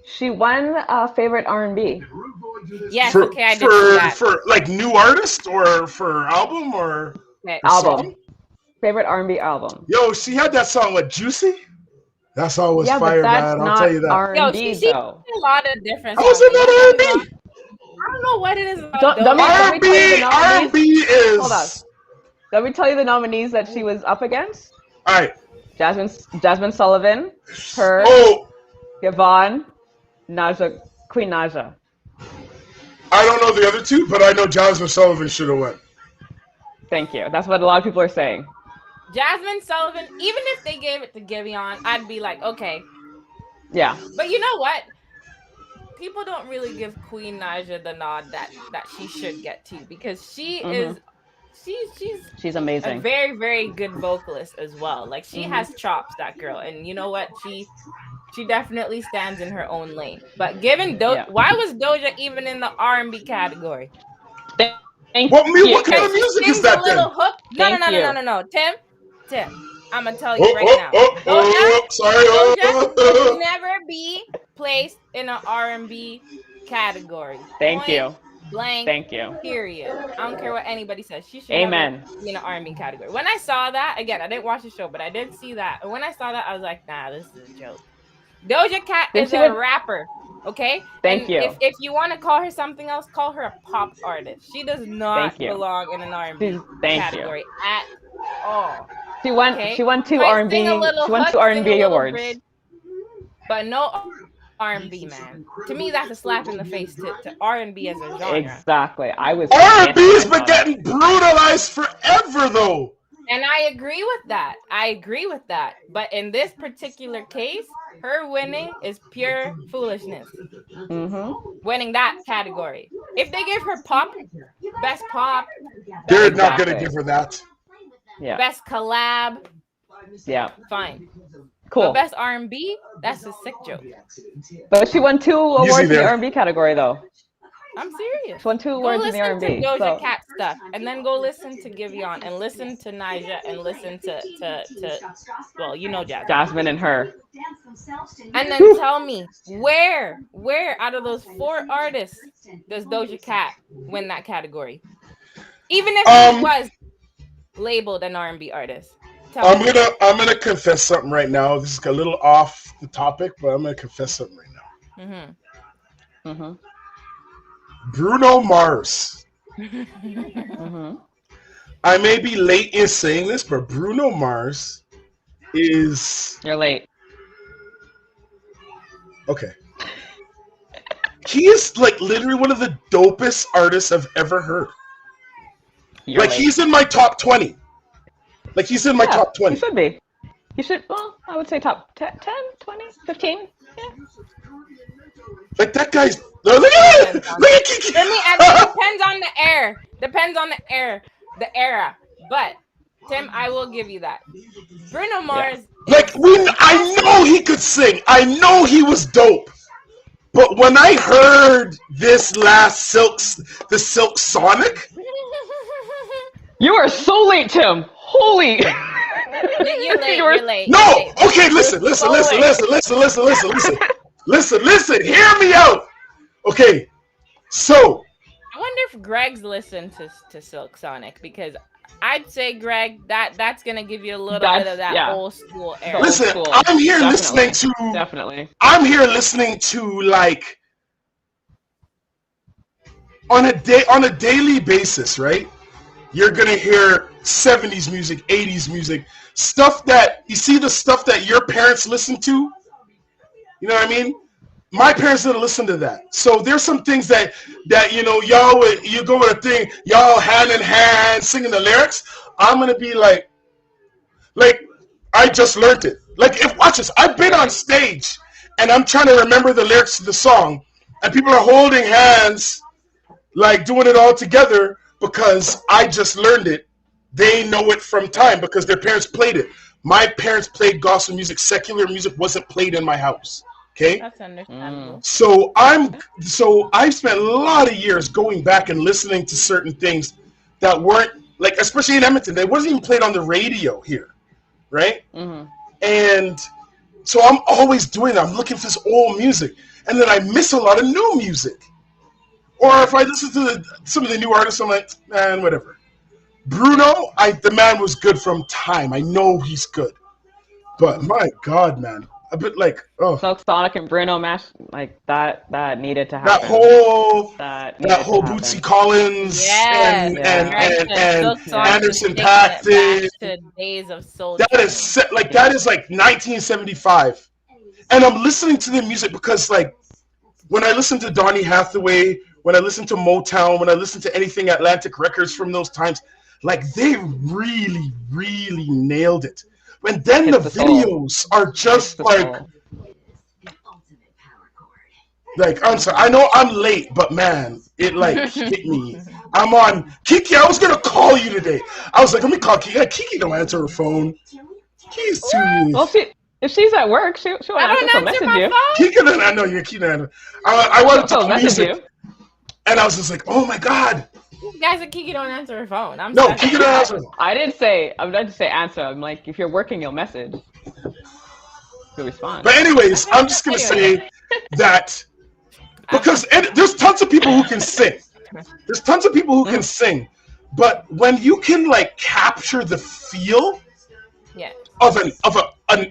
She won favorite R&B. Yes. For, Okay, I did for, see that. for like new artist or for album or Okay. Album. Favorite R&B album. yo, she had that song with Juicy. That song was Yeah, fire, but that's man. I'll not tell you that. R&B she though. a lot of different. How is songs. it not R&B? I don't know what it is about. Don't- Doja don't Cat. make- R&B, nominees? R&B is. Hold on. Let me tell you the nominees that she was up against. All right. Jasmine Sullivan, her, Oh, Yvonne, Queen Naja. I don't know the other two, but I know Jasmine Sullivan should have won. Thank you. That's what a lot of people are saying. Jasmine Sullivan. Even if they gave it to Giveon, I'd be like, okay. Yeah. But you know what? People don't really give Queen Naja the nod that she should get to because she is She's a amazing. very, very good vocalist as well. Like she has chops, that girl. And you know what? She definitely stands in her own lane. But given why was Doja even in the R&B category? Thank What you. kind of music is Sings that a little then? hook. Thank you. No. Tim, I'm gonna tell you right now. Oh, sorry. Doja will never be placed in an R&B category. Thank Point you. Blank. Thank you. Period. I don't care what anybody says. She should Amen. never be in an R&B category. When I saw that, again, I didn't watch the show, but I did see that. And when I saw that, I was like, nah, this is a joke. Doja Cat Then is she a would- rapper, okay? Thank And you. If you want to call her something else, call her a pop artist. She does not Thank you. belong in an R&B Thank category at all. She won. Okay? She won two Might R&B. sing a little She won hook, two sing a R&B little awards. bridge, but no R&B, man. To me, that's a slap in the face to R&B as a genre. Exactly. I was. R&B's been getting brutalized forever, though. And I agree with that. But in this particular case, Her winning is pure foolishness. Mm-hmm. Winning that category. If they give her pop, best pop, They're not Exactly. gonna give her that. Yeah. best collab, Yeah. fine. Cool. But best R&B, that's a sick joke. But she won 2 awards in the there. R&B category, though. I'm serious. She won 2 Go awards in the listen to R&B. Doja So. Cat stuff, and then go listen to Giveon, and listen to Nyjah, and listen to well, you know Jasmine. Jasmine and her. And then tell me where out of those 4 artists does Doja Cat win that category? Even if she was labeled an R&B artist. Tell me. I'm gonna confess something right now. This is a little off the topic, but I'm gonna confess something right now. Mm-hmm. Mm-hmm. Bruno Mars. Mm-hmm. I may be late in saying this, but Bruno Mars is You're late. okay. He is like literally one of the dopest artists I've ever heard. You're Like late. he's in my top 20. Like he's in my Yeah, top 20. He should be. He should, well, I would say top 10, 20, 15. Yeah. Like that guy's. Look at it! Look at Kiki! Let me add, it depends on the air. Depends on the era. But Tim, I will give you that. Bruno Mars. Like I know he could sing. I know he was dope. But when I heard this last the Silk Sonic, You are so late, Tim. Holy. You're late. You are- You're late. no. you're late. Okay, listen. Listen. Hear me out. Okay, so I wonder if Greg's listened to Silk Sonic, because I'd say Greg, that's gonna give you a little bit of that yeah. old school era. Old listen. school. I'm here Definitely. listening to. Definitely. I'm here listening to like on a daily basis, right? You're gonna hear 70s music, 80s music, stuff that you see, the stuff that your parents listen to. You know what I mean? My parents didn't listen to that, so there's some things that you know, you go with a thing, y'all hand in hand singing the lyrics. I'm gonna be like I just learned it. Like if watch this, I've been on stage and I'm trying to remember the lyrics to the song, and people are holding hands, like doing it all together because I just learned it. They know it from time because their parents played it. My parents played gospel music. Secular music wasn't played in my house. Okay. That's understandable. So I've spent a lot of years going back and listening to certain things that weren't, like, especially in Edmonton, they wasn't even played on the radio here, right? Mm-hmm. And so I'm always doing that. I'm looking for this old music, and then I miss a lot of new music. Or if I listen to some of the new artists, I'm like, man, whatever. Bruno, the man was good from time. I know he's good, but my God, man, a bit like, oh, Silk Sonic and Bruno match, like that needed to happen. that whole needed to Bootsy happen. Collins Yes. and Silk Sonic Anderson is taking it Paak. back to days of soul. That is that is like 1975, and I'm listening to the music because like when I listen to Donny Hathaway, when I listen to Motown, when I listen to anything Atlantic Records from those times, like they really, really nailed it. And then Hits the the soul. videos are just The like, soul. I'm sorry, I know I'm late, but man, it like hit me. I'm on Kiki. I was gonna call you today. I was like, let me call Kiki. Kiki don't answer her phone. Kiki's too. Well, if she's at work, she'll I answer. don't She'll answer message my you. phone. Kiki doesn't. I know you're Kiki. I wanted to She'll talk message music, you. and I was just like, oh my God. You guys at Kiki don't answer her phone. I'm No, sorry. Kiki doesn't answer. I didn't say. I'm not to say answer. I'm like, if you're working, you'll message. You'll respond. But anyways, I'm just gonna say that because there's tons of people who can sing. There's tons of people who can sing, but when you can like capture the feel Yeah. of an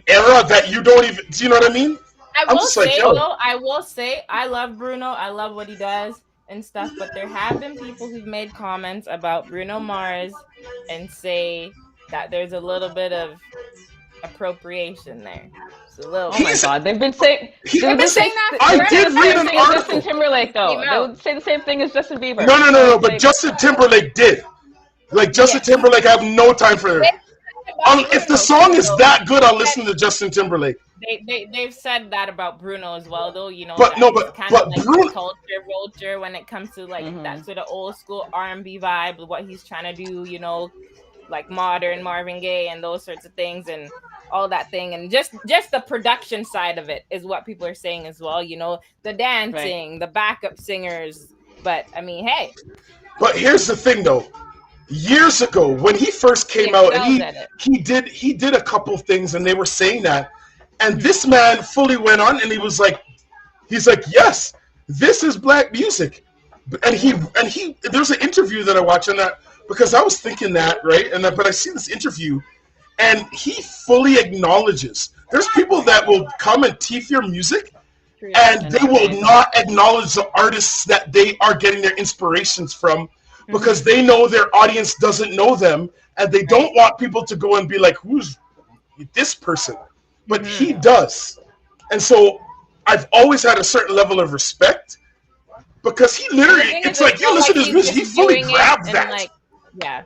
era that you don't even, do you know what I mean? I I'm will just like, say yo. though, I love Bruno. I love what he does and stuff, but there have been people who've made comments about Bruno Mars and say that there's a little bit of appropriation there. It's a little. Oh my God, they've been saying. They've been saying that I forever. did read an Justin article. Timberlake though. Came They out. would say the same thing as Justin Bieber. No, Like, but Justin Timberlake did. Like Justin Yeah. Timberlake, I have no time for. If the song is that good, I'll listen to Justin Timberlake. They've said that about Bruno as well, though. You know, But that no, he's but kind of like Bruno, a culture vulture when it comes to like that sort of old school R&B vibe, what he's trying to do. You know, like modern Marvin Gaye and those sorts of things and all that thing, and just the production side of it is what people are saying as well. You know, the dancing, the backup singers. But I mean, hey. But here's the thing, though. Years ago, when he first came out, and he did a couple of things, and they were saying that, and this man fully went on, and he's like, yes, this is black music, and he there's an interview that I watched on that because I was thinking that, right, but I see this interview, and he fully acknowledges there's people that will come and teeth your music, and they will not acknowledge the artists that they are getting their inspirations from. Because they know their audience doesn't know them, and they don't want people to go and be like, who's this person? But he does. And so I've always had a certain level of respect because he literally, it's like, you listen to his music, he fully grabbed that. Like, yeah.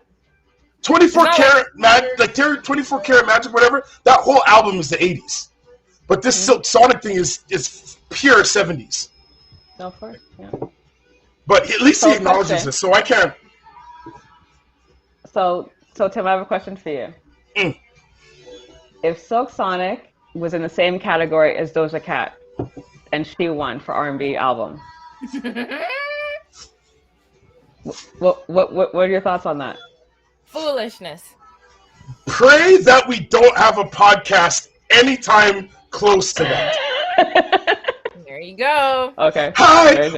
24 Karat Magic, like 24 Karat Magic, whatever, that whole album is the 80s. But this Silk Sonic thing is pure 70s. Of course, yeah. But at least he acknowledges it, so I can't. So Tim, I have a question for you. If Silk Sonic was in the same category as Doja Cat, and she won for R&B album, what are your thoughts on that? Foolishness. Pray that we don't have a podcast anytime close to that. There you go. Okay. Hi,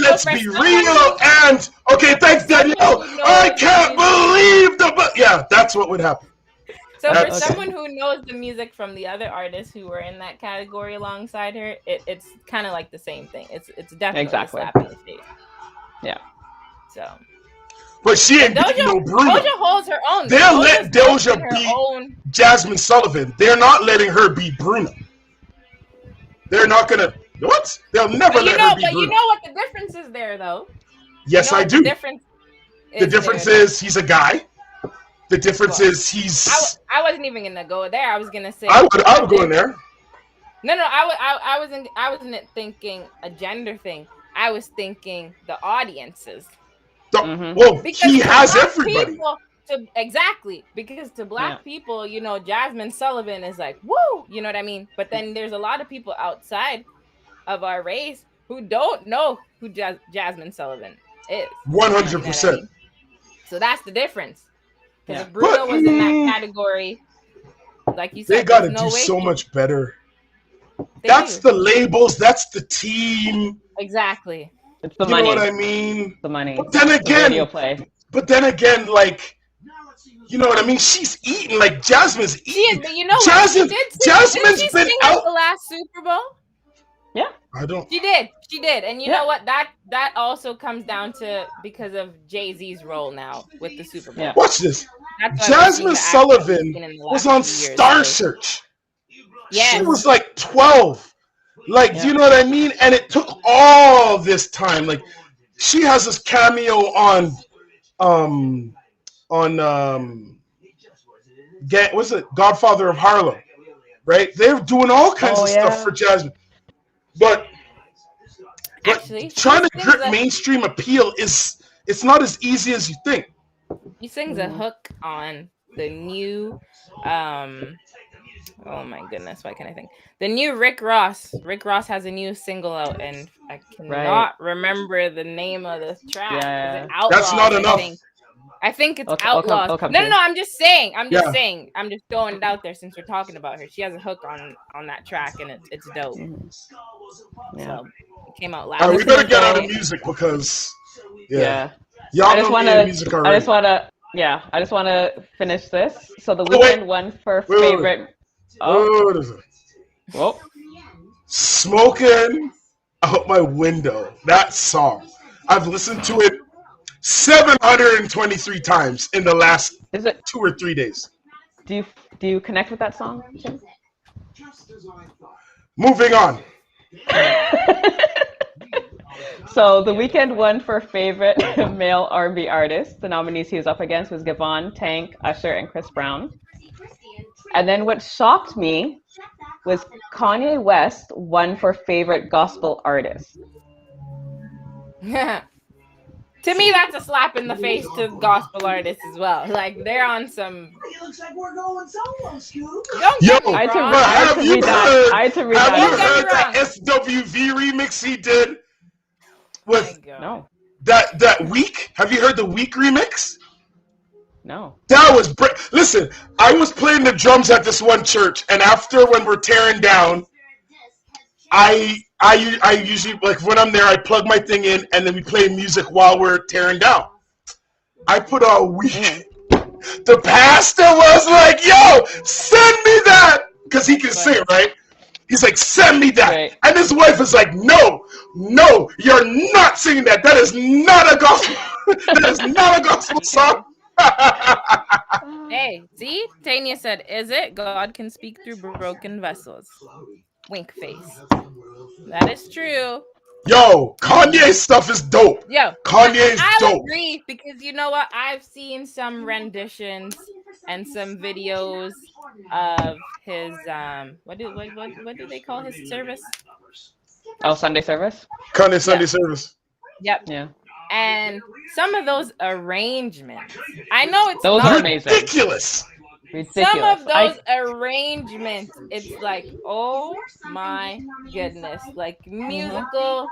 let's be real and okay. Thanks, Danielle. I can't believe yeah, that's what would happen. So for someone who knows the music from the other artists who were in that category alongside her, it's kind of like the same thing. It's definitely a slap in the face. Yeah. So. But she ain't beating no Bruno. Doja holds her own. They'll let Doja beat Jasmine Sullivan. They're not letting her beat Bruno. They're not gonna. What? They'll never let her beat Bruno. But you know what the difference is there, though? Yes, I do. The difference is he's a guy. The difference is he's. I wasn't even gonna go there. I was gonna say. I would go in there. No, I wasn't thinking a gender thing. I was thinking the audiences. Well, because he has everybody. Exactly, because to black people, you know, Jasmine Sullivan is like, woo, you know what I mean? But then there's a lot of people outside of our race who don't know who Jasmine Sullivan is. 100%. So that's the difference. Because if Bruno was in that category, like you said, they gotta do so much better. That's the labels. That's the team. Exactly. It's the money. You know what I mean? The money. But then again, like, you know what I mean? She's eating like Jasmine's eating. You know, Jasmine's been out the last Super Bowl. Yeah, I don't. She did, and you know what? That also comes down to because of Jay-Z's role now with the Super Bowl. Yeah. Watch this. Jasmine Sullivan was on Star Search. Yeah, she was like 12. Like, you know what I mean? And it took all this time. Like, she has this cameo on what's it? Godfather of Harlem, right? They're doing all kinds of stuff for Jasmine. But actually, trying to grip mainstream appeal it's not as easy as you think. He sings a hook on the new oh my goodness, why can't I think? The new Rick Ross. Rick Ross has a new single out, and I cannot remember the name of the track. Yeah. That's not enough. I think it's Outlaws. No, I'm just saying. I'm just throwing it out there since we're talking about her. She has a hook on that track, and it's dope. So it came out last. All right, we better get out of music because y'all know music already. I just want to finish this. So the Weeknd won for favorite. What is it? Whoa. Smoking Out My Window. That song. I've listened to it 723 times in the last 2 or 3 days. Do you connect with that song, Jim? Moving on. So the Weeknd won for favorite male R&B artist. The nominees he was up against was Gavon, Tank, Usher, and Chris Brown. And then what shocked me was Kanye West won for favorite gospel artist. To me, that's a slap in the face to gospel artists as well. Like they're on some. It looks like we're going solo, Scoop. Don't Yo, get me I had to, wrong. but I had have to you read that. heard- I had to read Have you Don't get me heard that wrong. SWV remix he did with My God. No, that Week? Have you heard the Week remix? no. That was listen. I was playing the drums at this one church, and after when we're tearing down, I usually like when I'm there, I plug my thing in, and then we play music while we're tearing down. I put on a Week. The pastor was like, "Yo, send me that," because he can sing, right? He's like, "Send me that," Right. and his wife is like, "No, you're not singing that. That is not a gospel. That is not a gospel song." Hey, see? Tanya said, "Is it? God can speak through broken vessels." Wink face. That is true. Yo, Kanye's stuff is dope. Yo, Kanye's I'll dope. agree because you know what? I've seen some renditions and some videos of his what do they call his service? Oh, Sunday service? Kanye Sunday service. Yep. Yeah. And some of those arrangements. I know it's Those not are amazing. Ridiculous. Ridiculous. some of I- those arrangements. It's like, oh my goodness, like musical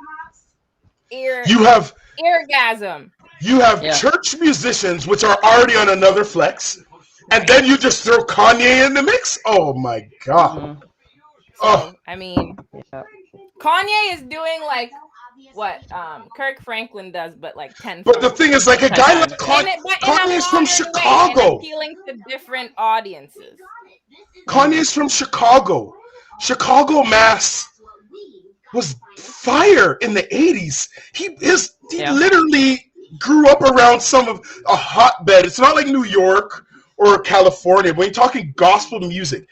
You have orgasm. Yeah. church musicians which are already on another flex, and then you just throw Kanye in the mix. Oh my god. Mhm. Oh, I mean, Yeah. Kanye is doing like what Kirk Franklin does, but like 10. but the thing is, like a guy like Kanye's from Chicago. Appealing to different audiences. Kanye's from Chicago. Chicago Mass was fire in the 80s. He Yeah. literally grew up around some of a hotbed. It's not like New York or California. When you're talking gospel music,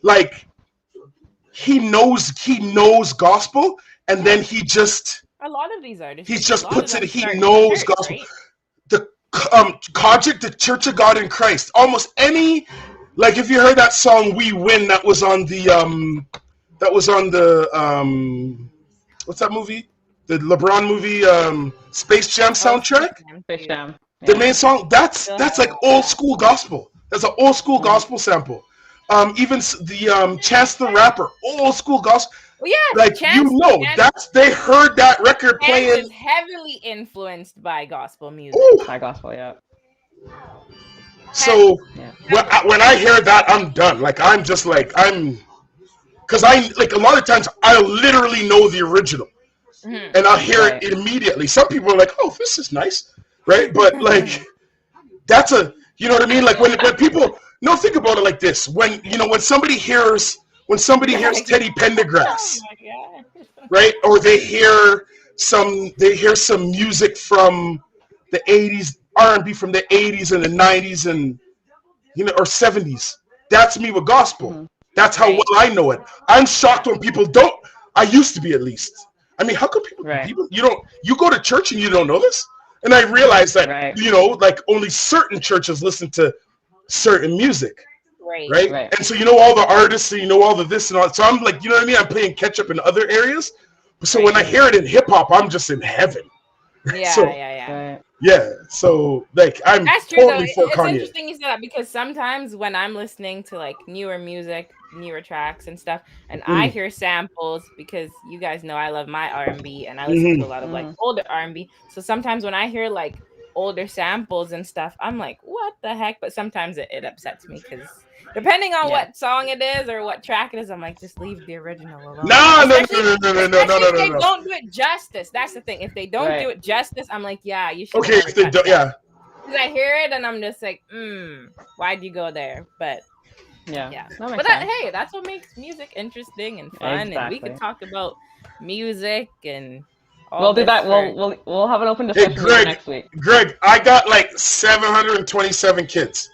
like he knows gospel, and then he just A lot of these artists. He just a lot puts of it- them he start in knows church, gospel. right? the Project, the Church of God in Christ. Almost any, like if you heard that song "We Win" that was on the what's that movie? The LeBron movie, Space Jam soundtrack. Fish Jam. The Yeah. main song, that's like old school gospel. That's an old school gospel sample. Even the Chance the Rapper, old school gospel. Well, yeah, Like Chance they heard that record Chance playing. is heavily influenced by gospel music. Ooh. My gospel, yeah. So Yeah. when I hear that, I'm done. Like I'm just like because I like a lot of times I literally know the original, Mhm. and I'll hear Right. it immediately. Some people are like, "Oh, this is nice," right? But like that's you know what I mean? Like when people think about it like this. When somebody hears Teddy Pendergrass, Oh my God. right? Or they hear some music from the 80s, R&B from the 80s and the 90s and or 70s. That's me with gospel. Mhm. That's how well I know it. I'm shocked when people don't. I used to be, at least. I mean, how come people Right. you go to church and you don't know this? And I realized that Right. like only certain churches listen to certain music. Right. Right? Right. And so you know all the artists and you know all the this and all. So I'm like, you know what I mean? I'm playing catch up in other areas. So when I hear it in hip hop, I'm just in heaven. Yeah, So- yeah. Right. Yeah. So like I'm That's true totally though. for It's Kanye. interesting you said that because sometimes when I'm listening to like newer music, newer tracks and stuff, and I hear samples because you guys know I love my R&B and I listen to a lot of like older R&B. So sometimes when I hear like older samples and stuff, I'm like, what the heck? But sometimes it upsets me because depending on Yeah. what song it is or what track it is, I'm like, just leave the original alone. No. Especially if they No. don't do it justice. That's the thing. If they don't Right. do it justice, I'm like, yeah, you should. Okay, if they don't, yeah. Because I hear it and I'm just like, why'd you go there? But Yeah. yeah. That makes But sense. hey, that's what makes music interesting and fun. And we Exactly. could talk about music and all We'll do this that. for- We'll have an open discussion Greg. next week. Greg, I got like 727 kids.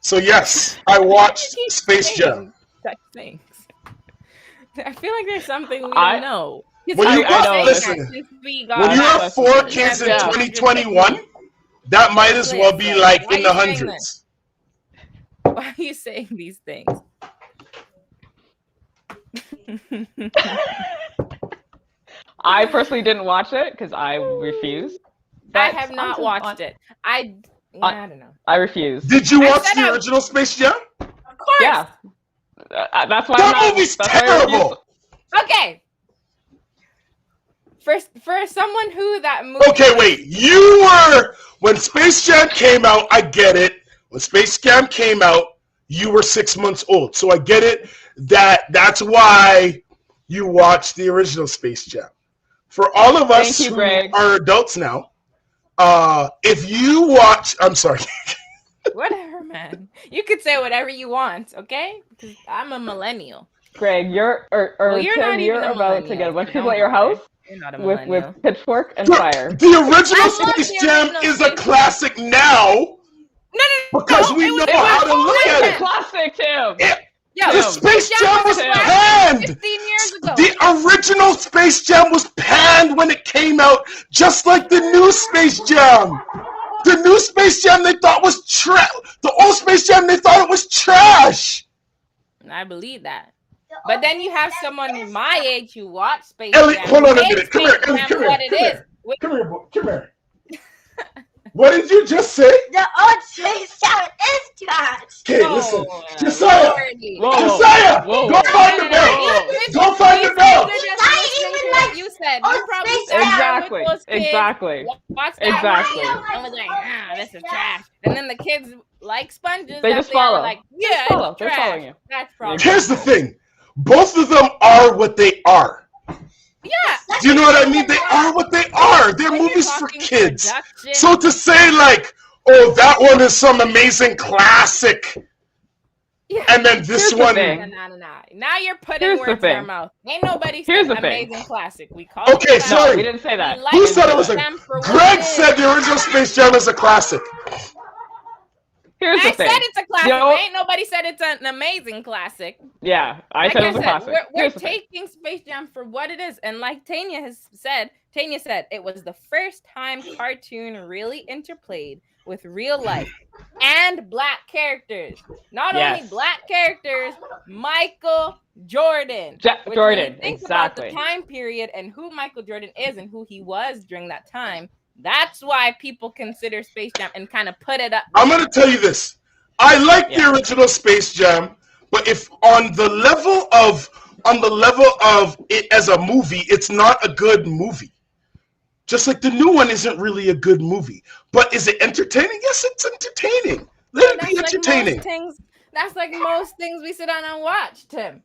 So yes, I watched Keep Space saying Jam. Such things. I feel like there's something we I- don't know. When you got- saying listen, that since we When got you that, have 4 kids in Yeah. 2021, that might as well be like in the hundreds. Why are you saying these things? I personally didn't watch it because I refuse. I But have not on- watched it. I don't know. I refuse. Did you I watch said the I- original Space Jam? Of course. Yeah. That's why I'm That not, movie's that's why I refuse. terrible. Okay. For someone who that movie. Okay, wait. You were when Space Jam came out. I get it. When Space Jam came out, you were 6 months old, so I get it. That's why you watched the original Space Jam. For all of us Thank you, who Greg. are adults now, if you watch, I'm sorry. Whatever, man. You could say whatever you want, okay? Because I'm a millennial. Greg, you're Well, you're Tim, not even you're a about to get a millennial, bunch of so people at don't your bother. house You're not a with millennial. pitchfork and The, fire. the original I love Space the Jam original is a Space classic now No, because we it know was- how to look It's at a it. classic, Tim. Yo, The Space Jam was Tim. panned. 15 years ago. The original Space Jam was panned when it came out, just like the new Space Jam. The new Space Jam they thought was trash. The old Space Jam they thought it was trash. I believe that. But then you have someone my age who watched Space Ellie, Jam. hold on a who minute. makes Come here, Space Ellie, Jam come here, what it come is. here. Come here, come here. What did you just say? The old Space Jam is trash. Okay, Oh, listen. Josiah, Lordy. Whoa. Josiah, Whoa. go find the No, belt. you- Go find you the belt. said you're just Not listening even to like what you said. old You probably Space sat Jam. there Exactly. with those kids, Exactly. watched that Exactly. movie, and was like, this is trash. And then the kids like sponges. They that just they are follow. like, They yeah, follow. it's They're trash. following you. That's probably. Here's the thing. Both of them are what they are. Yeah. Do you know what I mean? They are what they are. They're When you're movies for talking kids. production- So to say like, oh, that one is some amazing classic, Yeah. and then this Here's the one. thing. No. Now you're putting Here's the words in our thing. mouth. Ain't nobody Here's said the thing. amazing classic. We call Okay, it classic. sorry. No, we didn't say that. We like Who said it was a? them for what Greg it is. said the original Space Jam is a classic. Here's I the thing. said it's a classic. Know- Ain't nobody said it's an amazing classic. Yeah, I Like said it was a classic. We're Here's the thing. taking Space Jam for what it is, and like Tanya said it was the first time cartoon really interplayed with real life and black characters. Not only Yes. black characters, Michael Jordan. Which when you Jordan, think about the exactly. time period and who Michael Jordan is and who he was during that time. That's why people consider Space Jam and kind of put it up. I'm gonna tell you this. I like the Yeah. original Space Jam, but if on the level of it as a movie, it's not a good movie. Just like the new one isn't really a good movie. But is it entertaining? Yes, it's entertaining. Let it be entertaining. That's like most things we sit down and watch, Tim.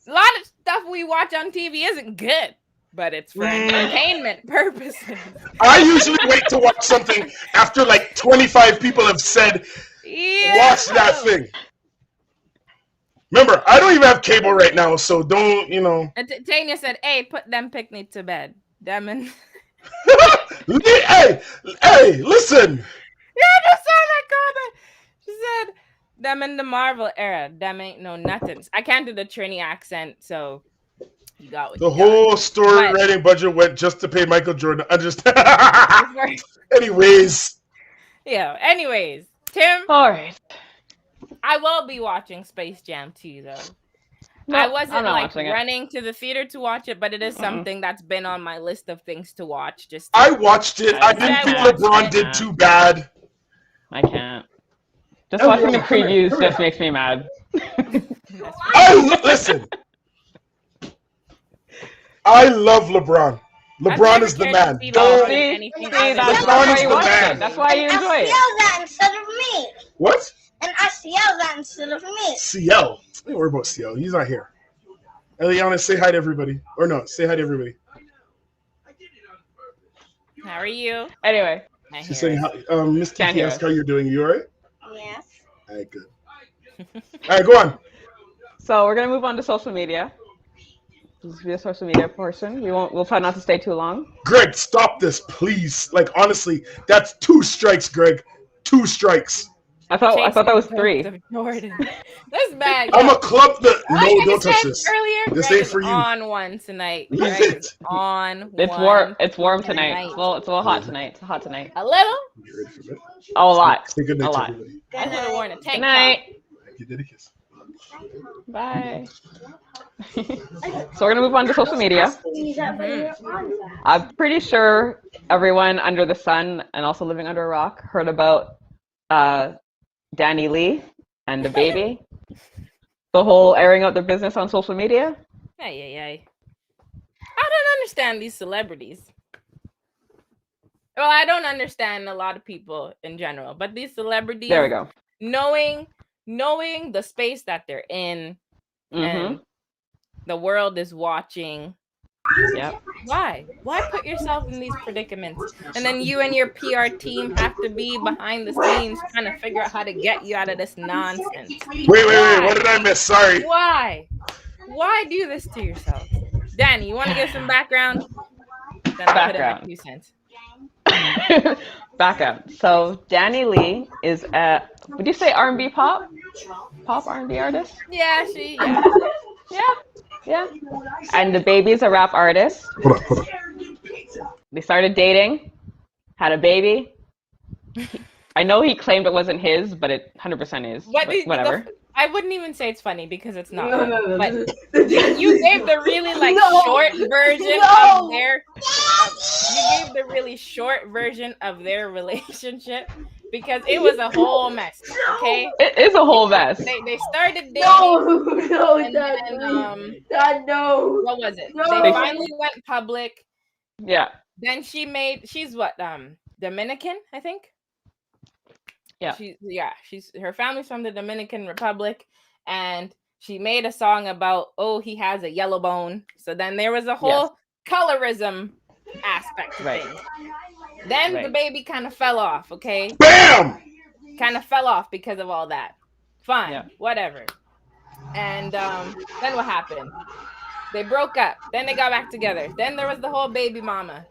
A lot of stuff we watch on TV isn't good, but it's for entertainment purposes. I usually wait to watch something after like 25 people have said, Yeah. watch that thing. Remember, I don't even have cable right now, so don't, you know. And Tanya said, "Hey, put them picnic to bed." Them and hey, listen. yeah, I just saw that comment. She said, "Them in the Marvel era. Them ain't no nothings." I can't do the Trini accent, so you got what The you got. whole story But- writing budget went just to pay Michael Jordan. I just. Before- Anyways, Yeah. Anyways, Tim, All right. I will be watching Space Jam 2 though. No, I I'm wasn't not like watching it. running to the theater to watch it, but it is Mm-mm. something that's been on my list of things to watch. Just I watched it. I didn't I think watched LeBron it. did too bad. I can't. Just Oh, watching the come here, previews come here. just makes me mad. Listen. I love LeBron. LeBron is the man. Don't. See, anything see, other that's than LeBron why is you the watch man. it. That's why you And enjoy I it. feel that instead of me. What? And I feel that instead of me. CL. Don't worry about CL. He's not here. Eliana, say hi to everybody. Or no, say hi to everybody. How are you? Anyway, I She's hear saying, it. hi. Miss Can't Kiki hear asked us. how you're doing. You all right? Yes. All right, good. All right, go on. so we're gonna move on to social media. This will be a social media portion. We'll try not to stay too long. Greg, stop this, please. Like, honestly, that's 2 strikes, Greg. 2 strikes. I thought that was Chasing 3. Ghosts of Jordan. This bad. I'm a club that. Like No, I don't touch said this. earlier, This Greg ain't is for you. On one tonight. Leave Greg it. is on It's one. warm. It's warm tonight. tonight. It's a little hot tonight. It's hot tonight. A little. Get ready for bed. Oh, a lot. Say good A night to lot. everybody. I would have worn a tank Good night. You did a kiss. Bye. So we're gonna move on to social media. I'm pretty sure everyone under the sun and also living under a rock heard about Danny Lee and the baby. The whole airing out their business on social media. Ay. I don't understand these celebrities. Well, I don't understand a lot of people in general, but these celebrities. There we go. Knowing the space that they're in, and the world is watching. Yep. Why put yourself in these predicaments? And then you and your PR team have to be behind the scenes trying to figure out how to get you out of this nonsense. Wait. What did I miss? Sorry. Why do this to yourself? Danny, you want to give some background? Then I'll put in my 2 cents. Background. So Danny Lee is would you say R&B pop R&B artist? Yeah. And the baby's a rap artist. Hold on. They started dating, had a baby. I know he claimed it wasn't his, but it 100% is. But whatever. I wouldn't even say it's funny because it's not. No. But you gave the really short version of their. You gave the really short version of their relationship because it was a whole mess. Okay. It is a whole mess. They started dating. No, and Dad, then, Dad, no. What was it? No. They finally went public. Yeah. Then she's what? Dominican, I think. Yeah. Her family's from the Dominican Republic, and she made a song about he has a yellow bone. So then there was a whole colorism aspect to things. Then the baby kind of fell off, okay? Bam! Kind of fell off because of all that. Fine, whatever. And then what happened? They broke up. Then they got back together. Then there was the whole baby mama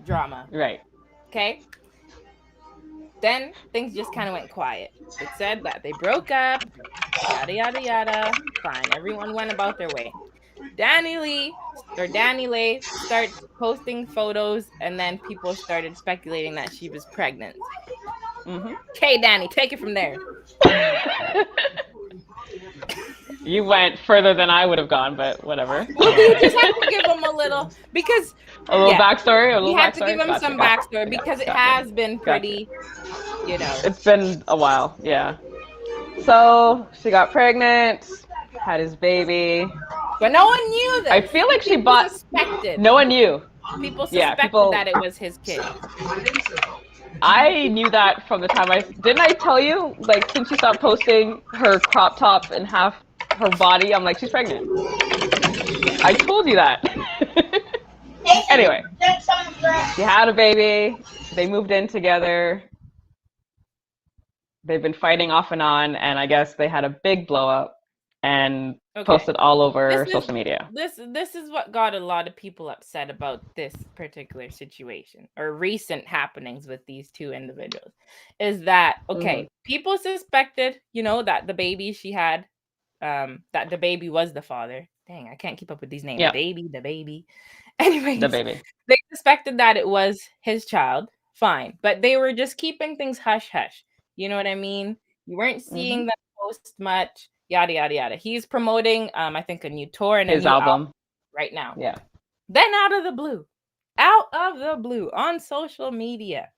drama. Right. Okay? Then things just kind of went quiet. It said that they broke up, yada, yada, yada. Fine. Everyone went about their way. Danny Lee starts posting photos, and then people started speculating that she was pregnant. Okay, Danny, take it from there. You went further than I would have gone, but whatever. You just have to give them a little, because a little backstory. You have to give them some backstory because it has been pretty, It's been a while, yeah. So she got pregnant, had his baby, but no one knew this. I feel like suspected. No one knew. People suspected that it was his kid. I knew that from the time didn't I tell you, like, since she stopped posting her crop top and half her body, I'm like, she's pregnant. I told you that. Anyway, she had a baby. They moved in together. They've been fighting off and on, and I guess they had a big blow up and posted all over social media. This is what got a lot of people upset about this particular situation or recent happenings with these two individuals. Is that people suspected, that the baby she had, that the baby was the father. Dang, I can't keep up with these names. Yeah. The baby. Anyways, the baby. They suspected that it was his child. Fine, but they were just keeping things hush hush. You know what I mean? You weren't seeing them post much. Yada yada yada. He's promoting, I think, a new tour and his album right now. Yeah. Then out of the blue, on social media,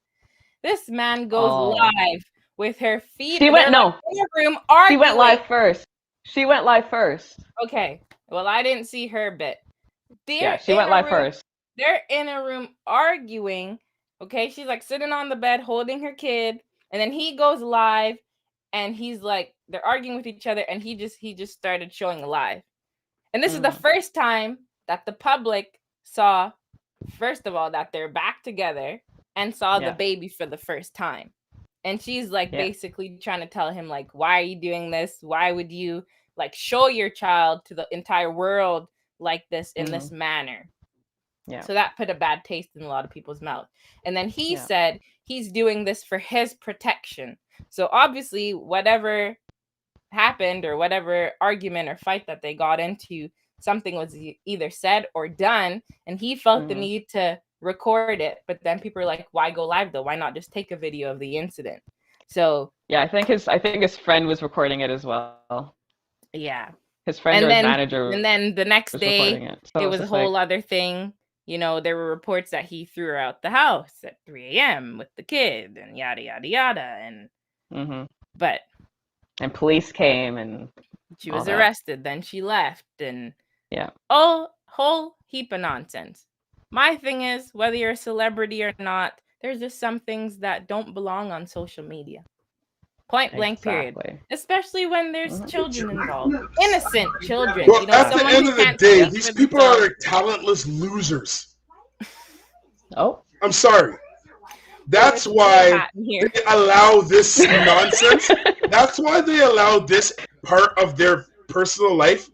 this man goes live with her feet. She went in a room arguing. She went live first. Okay. Well, I didn't see her bit. She went live first. They're in a room arguing. Okay, she's like sitting on the bed holding her kid, and then he goes live. And he's like, they're arguing with each other, and he just started showing live. And this is the first time that the public saw, first of all, that they're back together and saw the baby for the first time. And she's like basically trying to tell him, like, why are you doing this? Why would you like show your child to the entire world like this in this manner? Yeah. So that put a bad taste in a lot of people's mouth. And then he said he's doing this for his protection. So obviously, whatever happened or whatever argument or fight that they got into, something was either said or done, and he felt the need to record it. But then people are like, "Why go live though? Why not just take a video of the incident?" So I think his friend was recording it as well. Yeah. His friend And or his then manager and then the next was day reporting it. So it it's was a just whole like, other thing. You know, there were reports that he threw her out the house at 3 a.m. with the kid and yada yada yada. And hmm but and police came and she all was that. arrested, then she left, and Yeah. whole heap of nonsense. My thing is, whether you're a celebrity or not, there's just some things that don't belong on social media. Point blank, period. Exactly. Especially when there's Mhm. children involved, innocent children. Well, You know, at the someone end who of the can't day, speak these for people themselves. are talentless losers. Oh, I'm sorry. That's There's why hat in here. they allow this nonsense. That's why they allow this part of their personal life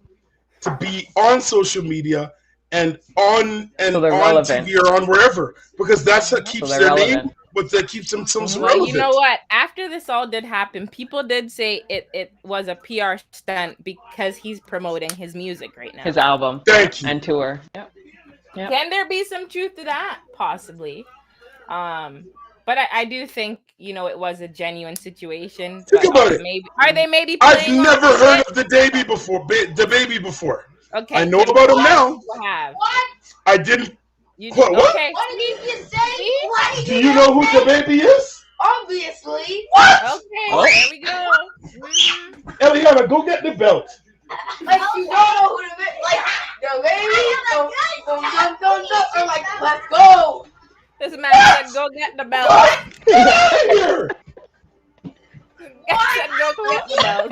to be on social media and on So they're on relevant. TV or on wherever, because that's what so keeps they're their relevant. name, but that keeps themselves Mhm. Well, relevant. you know what? After this all did happen, people did say it was a PR stunt because he's promoting his music right now. His album. Thank you. And tour. Yep. Yep. Can there be some truth to that? Possibly. But I do think, you know, it was a genuine situation. Think but about it. Are they maybe I've playing never off of heard it? of the baby before. The baby before. Okay, I know so about him what now. you have. What? I didn't. You What? okay? What did you just say? What did Do you know who the baby is? Obviously. What? Okay, Oh. there we go. Mhm. Eliana, go get the belt. Like you don't know who the baby. Like the baby. Or like let's go. This man said, "Go get the belt." What? Get out of here. Said, "Go get the belt."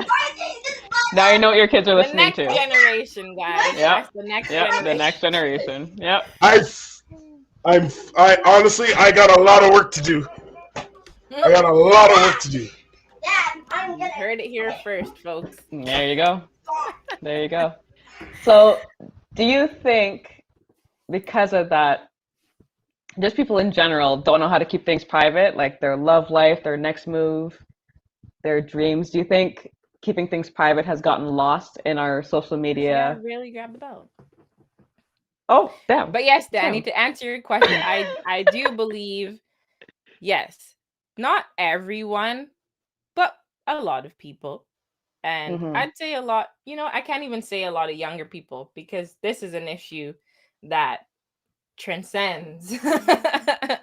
Now you know what your kids are The listening next to. generation, guys. Yep. That's the next Yep. generation. The next generation. Yep. I honestly, I got a lot of work to do. I got a lot of work to do. Dad, I'm You gonna. heard it here first, folks. There you go. There you go. So, do you think because of that, just people in general don't know how to keep things private, like their love life, their next move, their dreams? Do you think keeping things private has gotten lost in our social Yeah, media? really grab the belt. Oh, damn. But yes, Danny, Damn. to answer your question, I do believe, yes, not everyone, but a lot of people. And Mhm. I'd say a lot, you know, I can't even say a lot of younger people because this is an issue that transcends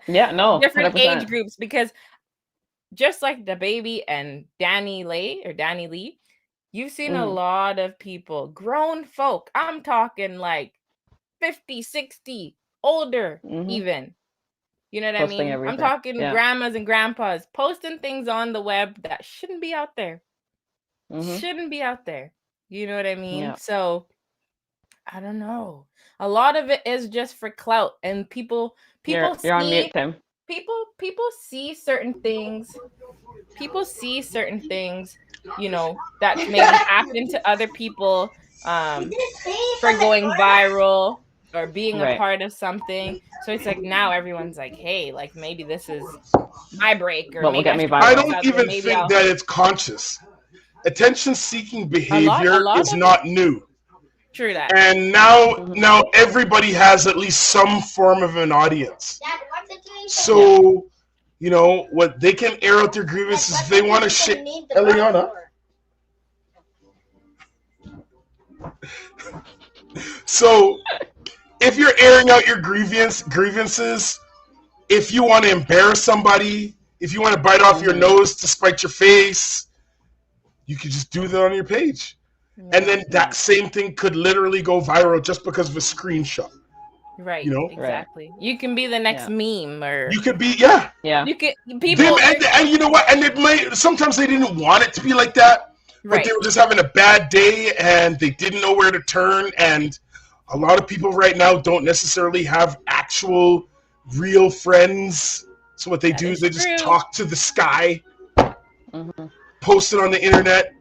Yeah, no, different age 100%. groups, because just like the baby and Danny Lee, you've seen a Mhm. lot of people, grown folk. I'm talking like 50, 60, older Mhm. even. You know what I Posting mean? I'm everything. talking Yeah. grandmas and grandpas posting things on the web that shouldn't be out there. Mhm. Shouldn't be out there. You know what I mean? Yeah. So I don't know. A lot of it is just for clout, and people You're on see mute, Tim. people see certain things. People see certain things, you know, that maybe happen to other people for going viral or being a Right. part of something. So it's like now everyone's like, hey, like maybe this is my break, or What will maybe get I me should viral? put I this don't out there. even Maybe think I'll. that it's conscious. Attention-seeking behavior lot is of not new, True that. and now everybody has at least some form of an audience. Dad, what's it doing? So, you know what, they can air out their grievances if they want to shit. Eliana. So, if you're airing out your grievances, if you want to embarrass somebody, if you want to bite off your nose to spite your face, you can just do that on your page. And then that same thing could literally go viral just because of a screenshot. Right. You know? Exactly. You can be the next meme, or You could be, yeah. Yeah. you can people. And you know what? And it might, sometimes they didn't want it to be like that, but Right. they were just having a bad day and they didn't know where to turn. And a lot of people right now don't necessarily have actual real friends. So what they That do is is they just true. talk to the sky, Mhm. post it on the internet,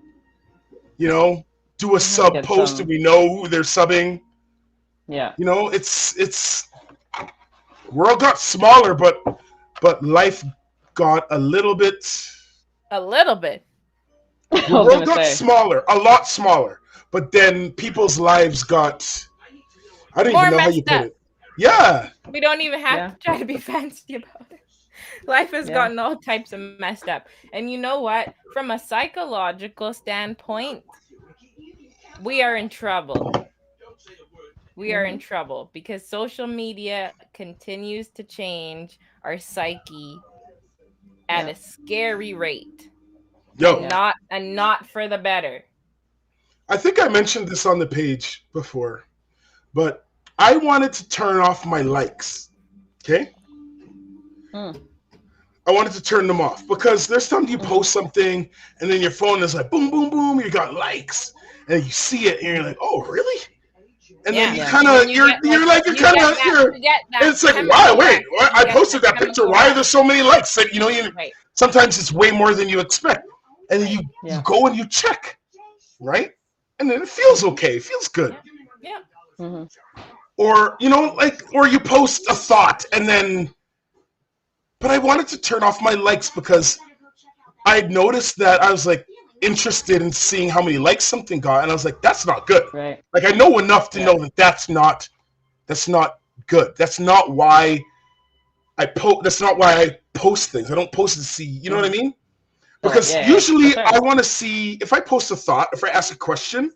you know, do a sub Get post some- and we know who they're subbing. Yeah. You know, it's world got smaller, but life got a little bit. A little bit. I The was world gonna got say. smaller, a lot smaller, but then people's lives got. I don't More even know how you messed put up. it. Yeah, We don't even have Yeah. to try to be fancy about it. Life has Yeah. gotten all types of messed up. And you know what? From a psychological standpoint, we are in trouble. We are in trouble because social media continues to change our psyche at a scary rate. Yo, And not for the better. I think I mentioned this on the page before, but I wanted to turn off my likes. Okay? I wanted to turn them off because there's times you post something and then your phone is like boom, boom, boom, you got likes, and you see it and you're like, oh, really? And then you kind of, it's like, wow, wait, I posted that picture. Why are there so many likes? And, sometimes it's way more than you expect. And then you go and you check, right? And then it feels okay. It feels good. Yeah. Or, or you post a thought and then, but I wanted to turn off my likes because I had noticed that I was like interested in seeing how many likes something got. And I was like, that's not good. Right. Like I know enough to know that that's not good. That's not why that's not why I post things. I don't post to see, you know what I mean? Because usually I want to see, if I post a thought, if I ask a question,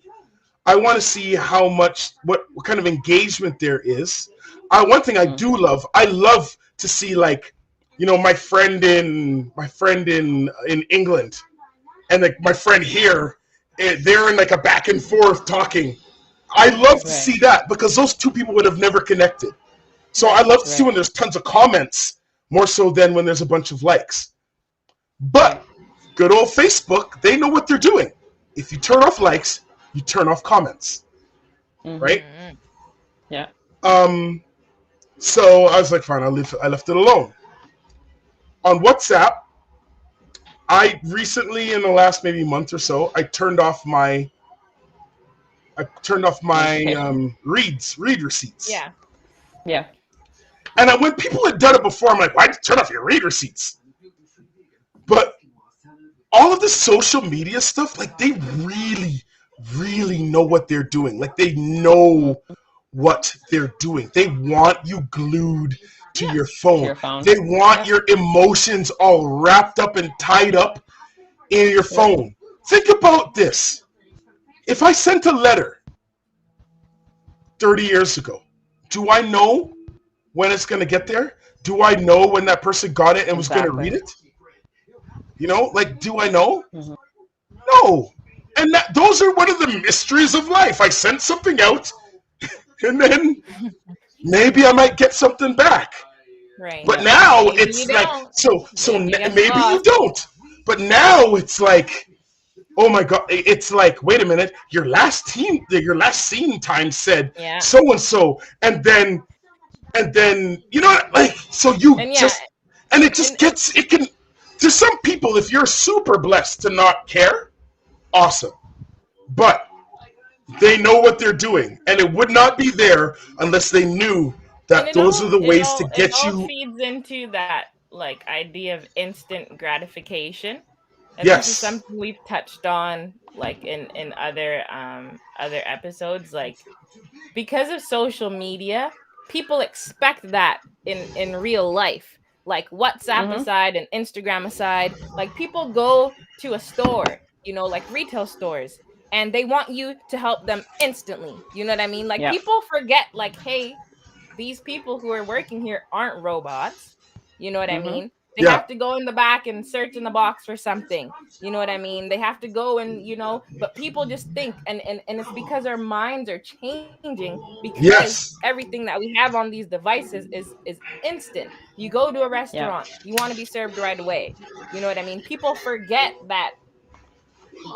I want to see how much, what kind of engagement there is. One thing I do love, I love to see like, my friend in England and like my friend here, they're in like a back and forth talking. I love to see that because those two people would have never connected. So I love to see when there's tons of comments more so than when there's a bunch of likes. But good old Facebook, they know what they're doing. If you turn off likes, you turn off comments, right? Yeah. So I was like, fine, I left it alone. On WhatsApp, I recently, in the last maybe month or so, I turned off my read receipts. Yeah. Yeah. And when people had done it before, I'm like, why'd you turn off your read receipts? But all of the social media stuff, like they really, really know what they're doing. Like they know what they're doing. They want you glued to your phone. They want your emotions all wrapped up and tied up in your phone. Think about this. If I sent a letter 30 years ago, do I know when it's going to get there? Do I know when that person got it and was going to read it? Do I know? No. And those are one of the mysteries of life. I sent something out, and then maybe I might get something back. Right. But now it's like, maybe you don't. But now it's like, oh my God, it's like, wait a minute, your last scene time said so and so, and then so you it can. To some people, if you're super blessed to not care, awesome. But they know what they're doing, and it would not be there unless they knew that those are the ways to get you. It feeds into that like idea of instant gratification. And yes. This is something we've touched on like in other episodes. Like because of social media, people expect that in real life. Like WhatsApp aside and Instagram aside, like people go to a store, like retail stores, and they want you to help them instantly. You know what I mean? Like people forget, like, hey, these people who are working here aren't robots. You know what I mean? They have to go in the back and search in the box for something. You know what I mean? They have to go and, but people just think, and it's because our minds are changing because everything that we have on these devices is instant. You go to a restaurant, you want to be served right away. You know what I mean? People forget that.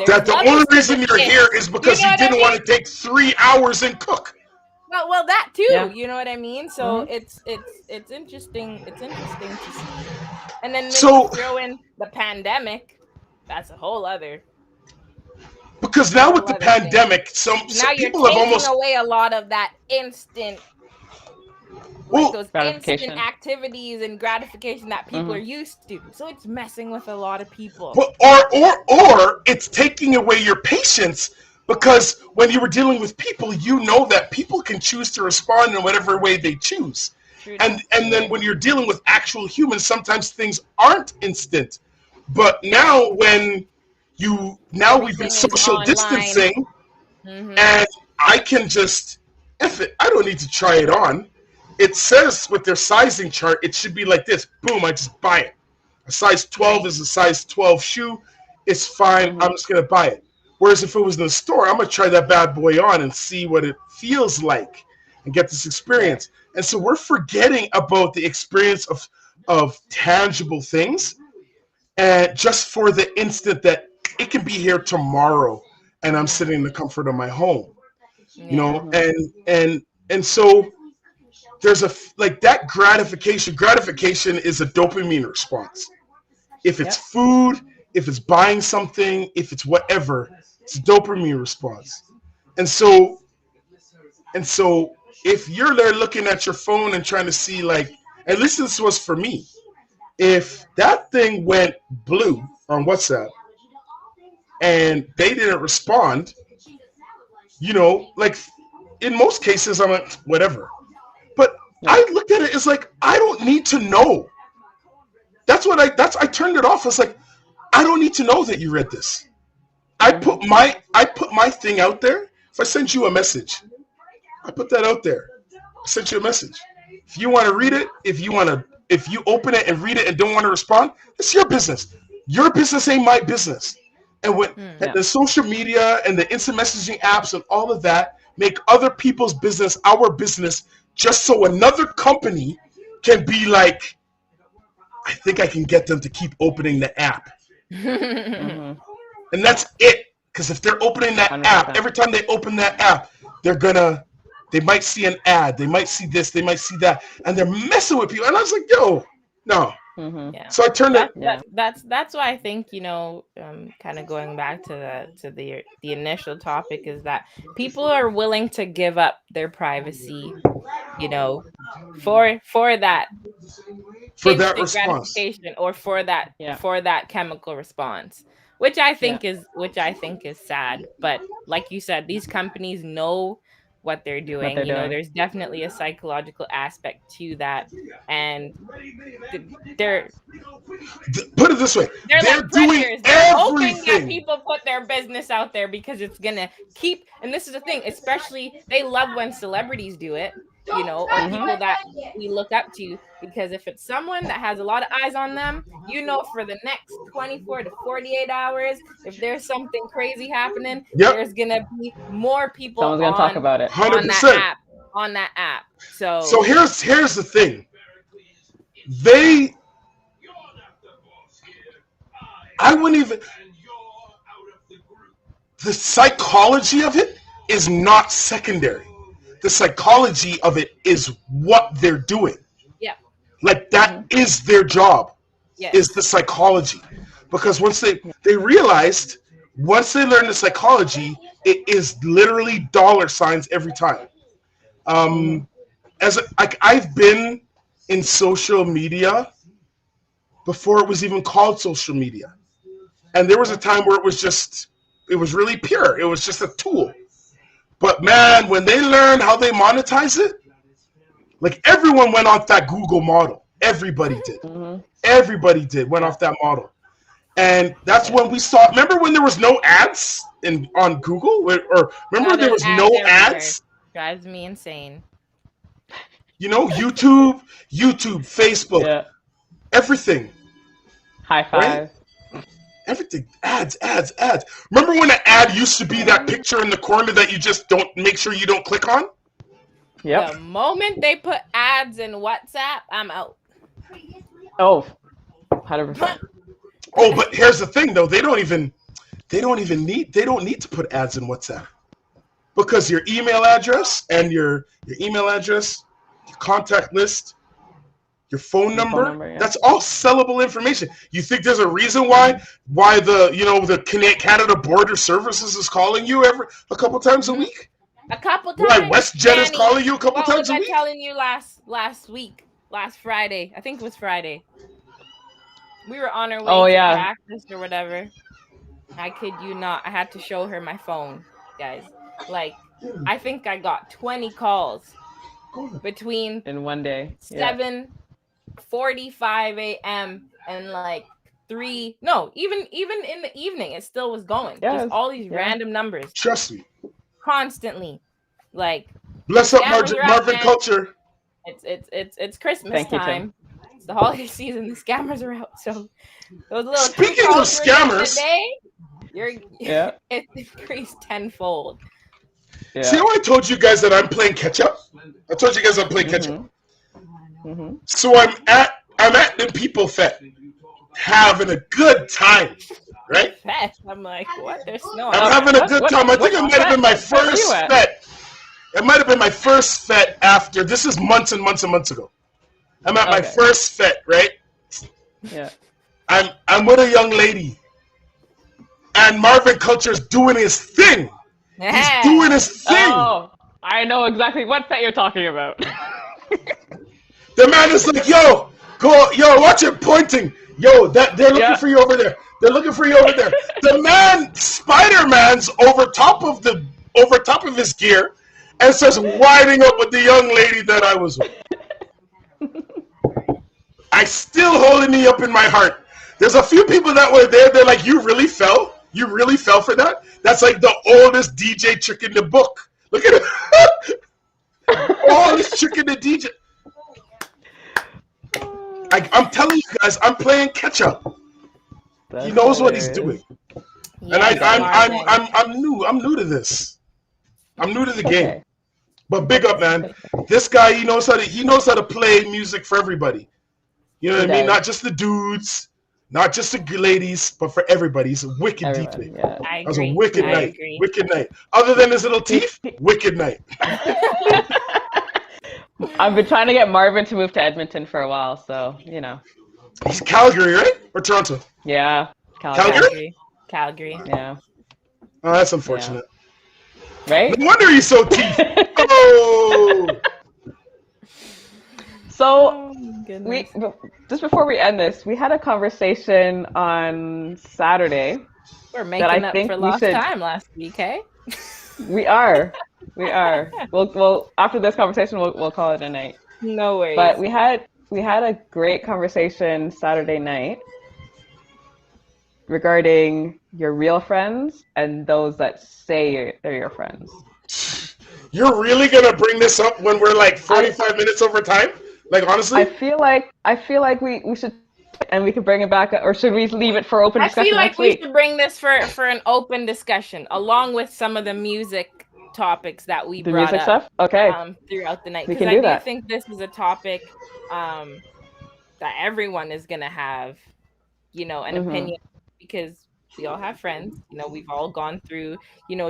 That the only reason you're here is because you didn't want to take 3 hours and cook. Well, that too. You know what I mean? So it's interesting. It's interesting to see. And then when you throw in the pandemic, that's a whole other. Because now with the pandemic, some people have almost taking away a lot of that instant. Those instant activities and gratification that people are used to. So it's messing with a lot of people. But, or it's taking away your patience. Because when you were dealing with people, you know that people can choose to respond in whatever way they choose. And then when you're dealing with actual humans, sometimes things aren't instant. But now we've been social distancing, Mhm. and I can just F it. I don't need to try it on. It says with their sizing chart, it should be like this. Boom, I just buy it. A size 12 is a size 12 shoe. It's fine. I'm just gonna buy it. Whereas if it was in the store, I'm gonna try that bad boy on and see what it feels like and get this experience. And so we're forgetting about the experience of tangible things, and just for the instant that it can be here tomorrow, and I'm sitting in the comfort of my home, you know, and so there's like that gratification. Gratification is a dopamine response. If it's food, if it's buying something, if it's whatever, it's a dopamine response. And so if you're there looking at your phone and trying to see, like, at least this was for me, if that thing went blue on WhatsApp and they didn't respond, you know, like in most cases I'm like, whatever. But I looked at it as like, I don't need to know. I turned it off. I was like, I don't need to know that you read this. I put my thing out there. If I send you a message, I put that out there. I sent you a message. If you want to read it, if you open it and read it and don't want to respond, it's your business. Your business ain't my business. And when the social media and the instant messaging apps and all of that make other people's business our business, just so another company can be like, I think I can get them to keep opening the app. And that's it. Because if they're opening that 100%. app, every time they open that app, they might see an ad, they might see this, they might see that, and they're messing with people. And I was like, yo, no. Yeah. So I turned it. That's why I think, you know, kind of going back to the initial topic is that people are willing to give up their privacy, you know, for that That instant response. gratification or for that chemical response, which I think is sad. But like you said, these companies know what they're doing. You know, there's definitely a psychological aspect to that, and they're put it this way, they're they're like doing predators. They're hoping that everything. people put their business out there because it's gonna keep. And this is the thing, especially they love when celebrities do it, you know, or people that we look up to, because if it's someone that has a lot of eyes on them, you know, for the next 24 to 48 hours, if there's something crazy happening, there's gonna be more people someone's gonna talk about it 100%. on that app. So here's the thing. I wouldn't even. The psychology of it is not secondary. The psychology of it is what they're doing. Yeah. Like that is their job. Yes. Is the psychology. Because once they realized, once they learned the psychology, it is literally dollar signs every time. I've been in social media before it was even called social media. And there was a time where it was really pure. It was just a tool. But man, when they learned how they monetize it, like everyone went off that Google model. Everybody did. Everybody went off that model. And that's when we saw, remember when there was no ads on Google? Or remember there was no ads? Drives me insane. You know, YouTube, Facebook, everything. High five. Right? Everything. Ads. Remember when an ad used to be that picture in the corner that you just don't make sure you don't click on? Yep. The moment they put ads in WhatsApp, I'm out. Oh, 100%. Oh, but here's the thing though, they don't need to put ads in WhatsApp. Because your email address and your contact list, your phone number, that's all sellable information. You think there's a reason why the Canada Border Services is calling you a couple times a week? A couple times. Why WestJet is calling you a couple times a week? What was I telling you last Friday? I think it was Friday. We were on our way to practice or whatever. I kid you not. I had to show her my phone, guys. Like, I think I got 20 calls between in one day. 7:45 a.m. and like 3. No, even in the evening, it still was going. Just all these random numbers. Trust me. constantly. Like, Bless up Scammers are out, Marvin man. Culture. It's Christmas Thank you, Tim. time. It's the holiday season. The scammers are out. So those little Speaking calls of you were getting scammers, today, Yeah. it's increased tenfold. Yeah. see how I told you guys that I'm playing catch up? I told you guys I'm playing catch up. Mm-hmm. So I'm at the People Fest, having a good time, right? Fest. I'm like, what? There's snow. I'm having a good time. I think it might have been my Where were first you at? fet. It might have been my first fet after. This is months and months and months ago. I'm at my Okay. first fet, right? Yeah. I'm with a young lady, and Marvin Culture's doing his thing. He's doing his thing. Oh, I know exactly what fet you're talking about. The man is like, yo, watch it pointing. Yo, they're looking Yeah. for you over there. They're looking for you over there. The man, Spider-Man's over top of his gear, and starts winding up with the young lady that I was with. I still holding me up in my heart. There's a few people that were there. They're like, you really fell? You really fell for that? That's like the oldest DJ trick in the book. Look at it. Oldest trick in the DJ. I'm telling you guys, I'm playing catch up. That's He knows what he's hilarious. doing, Yes, and Marvin. I'm new to this. I'm new to the game. Okay. But big up, man. This guy, he knows how to play music for everybody. You know what I mean? does. Not just the dudes, not just the ladies, but for everybody. He's a wicked Everybody, DJ. yeah. I That was a agree. wicked I night. agree. Wicked night. Other than his little teeth, wicked night. I've been trying to get Marvin to move to Edmonton for a while, so you know. He's Calgary, right? Or Toronto? Yeah. Calgary? Calgary. Yeah. Oh, that's unfortunate. Right? No wonder he's so teeth. Oh! So Oh, my goodness. just before we end this, we had a conversation on Saturday. We're I making up think for we lost should- time last week, eh? We are. We'll after this conversation we'll call it a night. No worries. But we had a great conversation Saturday night regarding your real friends and those that say they're your friends. You're really gonna bring this up when we're like 45 minutes over time? Like honestly? I feel like we should, and we could bring it back, or should we leave it for open I discussion feel like next we week? should bring this for an open discussion, along with some of the music topics that we The brought music up stuff? Okay. throughout the night. We Because can I do that. think this is a topic that everyone is gonna have, an Mhm. opinion, because we all have friends. We've all gone through,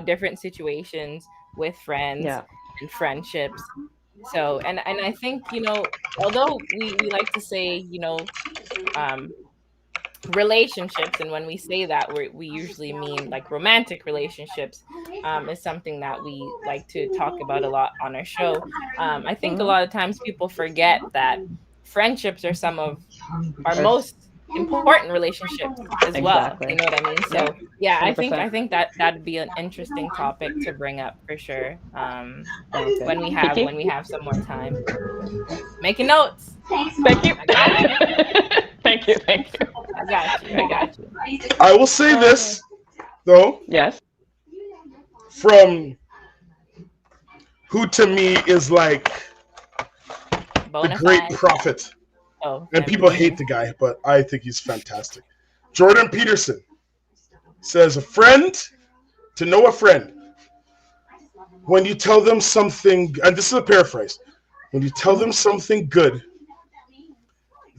different situations with friends Yeah. and friendships. So, and I think, although we like to say, relationships, and when we say that, we usually mean like romantic relationships, is something that we like to talk about a lot on our show. I think a lot of times people forget that friendships are some of our most important relationships as well. Exactly. You know what I mean? So yeah, I 100%. think that'd be an interesting topic to bring up for sure. Sounds good. When we Kiki? have some more time. Making notes. Thank you. Thank you. I got you. I will say this, though, Yes. from who to me is like the Bona great fide. prophet. Oh, And people hate the guy, but I think he's fantastic. Jordan Peterson says, a friend, to know a friend, when you tell them something, and this is a paraphrase, when you tell them something good,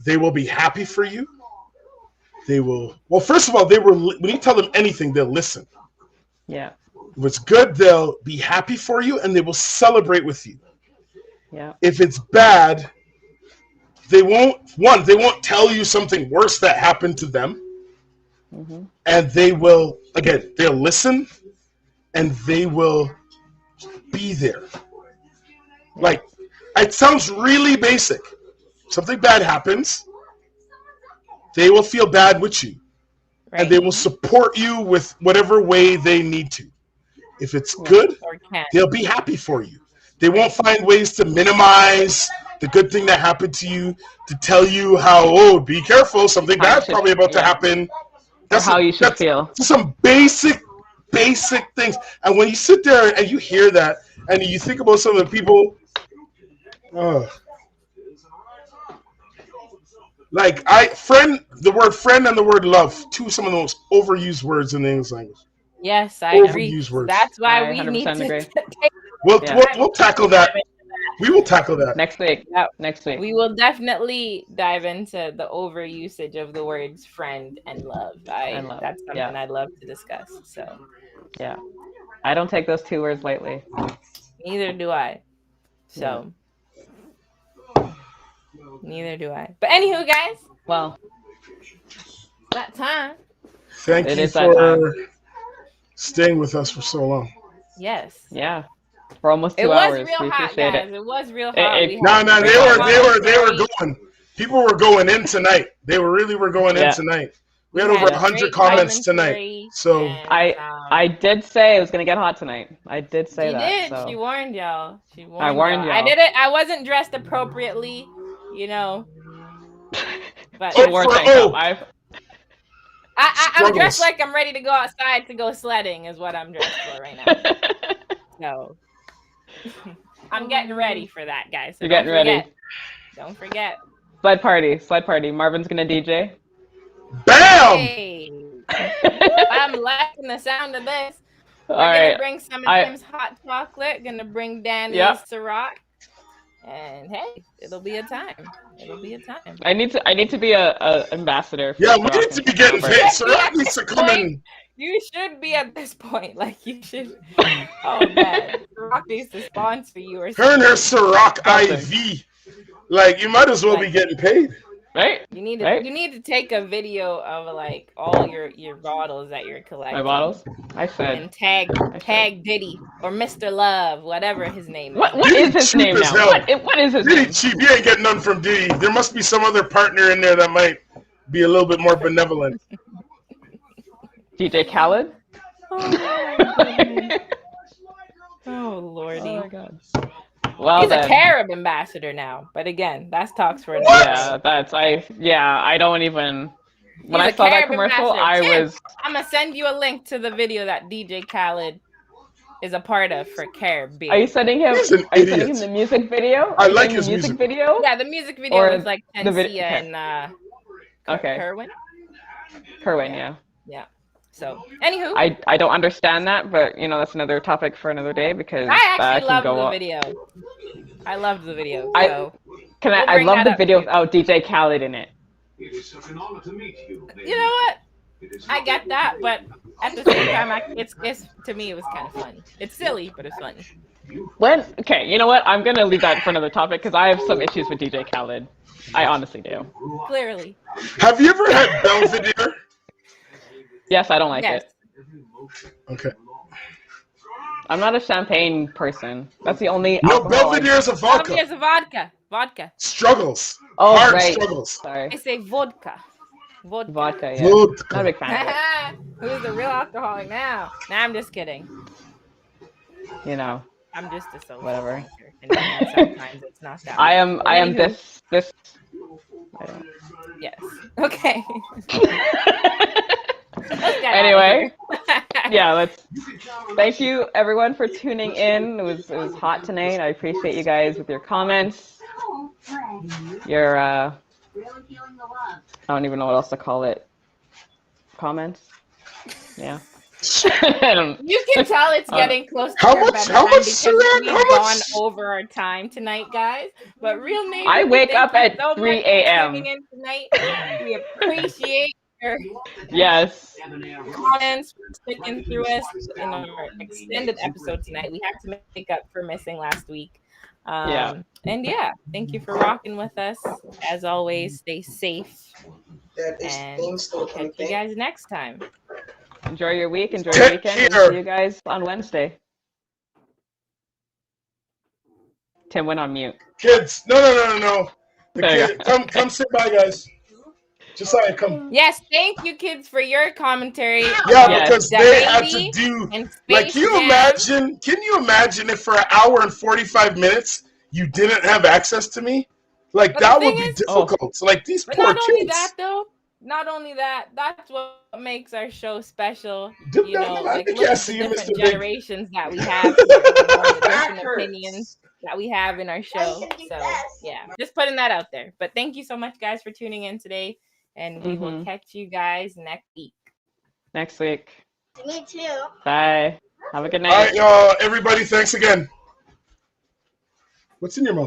they will be happy for you. They will, well, first of all, when you tell them anything, they'll listen. Yeah. If it's good, they'll be happy for you, and they will celebrate with you. Yeah. If it's bad, they won't tell you something worse that happened to them. Mm-hmm. And they will, again, they'll listen and they will be there. Like, it sounds really basic. Something bad happens, they will feel bad with you. Right. And they will support you with whatever way they need to. If it's good, Or can. they'll be happy for you. They won't find ways to minimize the good thing that happened to you, to tell you how, be careful, something How you bad's should- probably about to yeah. happen. Or how you should feel. Some basic basic things. And when you sit there and you hear that, and you think about some of the people, like the word friend and the word love, some of the most overused words in the English language. Yes, I agree. Overused words. That's why I we need 100% to agree. take We'll tackle that. We will tackle that Next week. Yep. Next week. We will definitely dive into the overusage of the words friend and love. That's something I'd love to discuss. So yeah, I don't take those two words lightly. Neither do I. So neither do I. But anywho, guys. Well, that time. Thank you for staying with us for so long. Yes. Yeah. For almost 2 hours. It was real hot, guys. It was real hot. No, they were going. People were going in tonight. They were going in tonight. We had over 100 comments tonight. So I did say it was gonna get hot tonight. I did say that. She did. So. She warned y'all. I warned y'all. I did it. I wasn't dressed appropriately, you know. But I'm dressed like I'm ready to go outside to go sledding. Is what I'm dressed for right now. So I'm getting ready for that, guys. So You're getting ready. Don't forget. Sled party. Marvin's gonna DJ. Bam! Hey. I'm liking the sound of this. We're gonna bring some of Tim's hot chocolate. Gonna bring Danny's Ciroc. And hey, it'll be a time. I need to be a ambassador. Yeah, we need to be getting paid. Ciroc needs to come in. You should be at this point. Like you should. Oh man, Ciroc needs to sponsor you or something. Her and her Ciroc IV. Like you might as well be getting paid. Right? You need to take a video of like all your bottles that you're collecting. My bottles? I said. And tag Diddy or Mr. Love, whatever his name is. What is his name now? What is his name? Diddy cheap. You ain't getting none from Diddy. There must be some other partner in there that might be a little bit more benevolent. DJ Khaled? Oh lordy. Oh my god. Well, he's a Carib ambassador now, but again, that's talks for another. Yeah, I don't even. When I saw that commercial, I'm gonna send you a link to the video that DJ Khaled is a part of for Caribbean. Are you sending him? The music video? I like his music video. Yeah, the music video is like Tensia and Kerwin. Kerwin, yeah. So, anywho, I don't understand that, but that's another topic for another day because I actually loved the video. I loved the video. So I love the video without DJ Khaled in it. It is such an honor to meet you. You know what? I get that, but at the same time, it's to me it was kind of funny. It's silly, but it's funny. You know what? I'm gonna leave that for another topic because I have some issues with DJ Khaled. I honestly do. Clearly. Have you ever had Belvedere? Yes, I don't like it. Okay. I'm not a champagne person. That's the only. No, Belvedere is a vodka. Belvedere is a vodka. Struggles. Oh, hard right. Struggles. Sorry. I say vodka. Vodka, yeah. Vodka. Not a big fan of it. Who's the real alcoholic now? Nah, I'm just kidding. I'm just a social whatever. drinker, and sometimes it's not that. I am this. I don't. Yes. Okay. Anyway, thank you everyone for tuning in. It was hot tonight. I appreciate you guys with your comments. Your I don't even know what else to call it. Comments? Yeah. You can tell it's getting close to how your much, bedtime how much, because we've how gone much? over our time tonight, guys. But real name. I wake up at 3 a.m. We appreciate your comments for sticking through us in our extended episode tonight. We have to make up for missing last week. And thank you for rocking with us. As always, stay safe. And we'll catch you guys next time. Enjoy your week. Enjoy your weekend. We'll see you guys on Wednesday. Tim went on mute. Kids, no. Come sit by, guys. Josiah, come. Yes, thank you, kids, for your commentary. Yeah, because they had to do. Like, can you imagine if for an hour and 45 minutes you didn't have access to me? Like, that would be difficult. Like, these poor kids. Not only that, though, not only that, that's what makes our show special. Dip You down know, the line. like I look can't at the see you, different Mr. Big. generations that we have here, you know, the different That opinions hurts. that we have in our show. So yeah, just putting that out there. But thank you so much, guys, for tuning in today, and we will catch you guys next week. Next week. Me too. Bye. Have a good All night. right, y'all. Everybody, thanks again. What's in your mouth?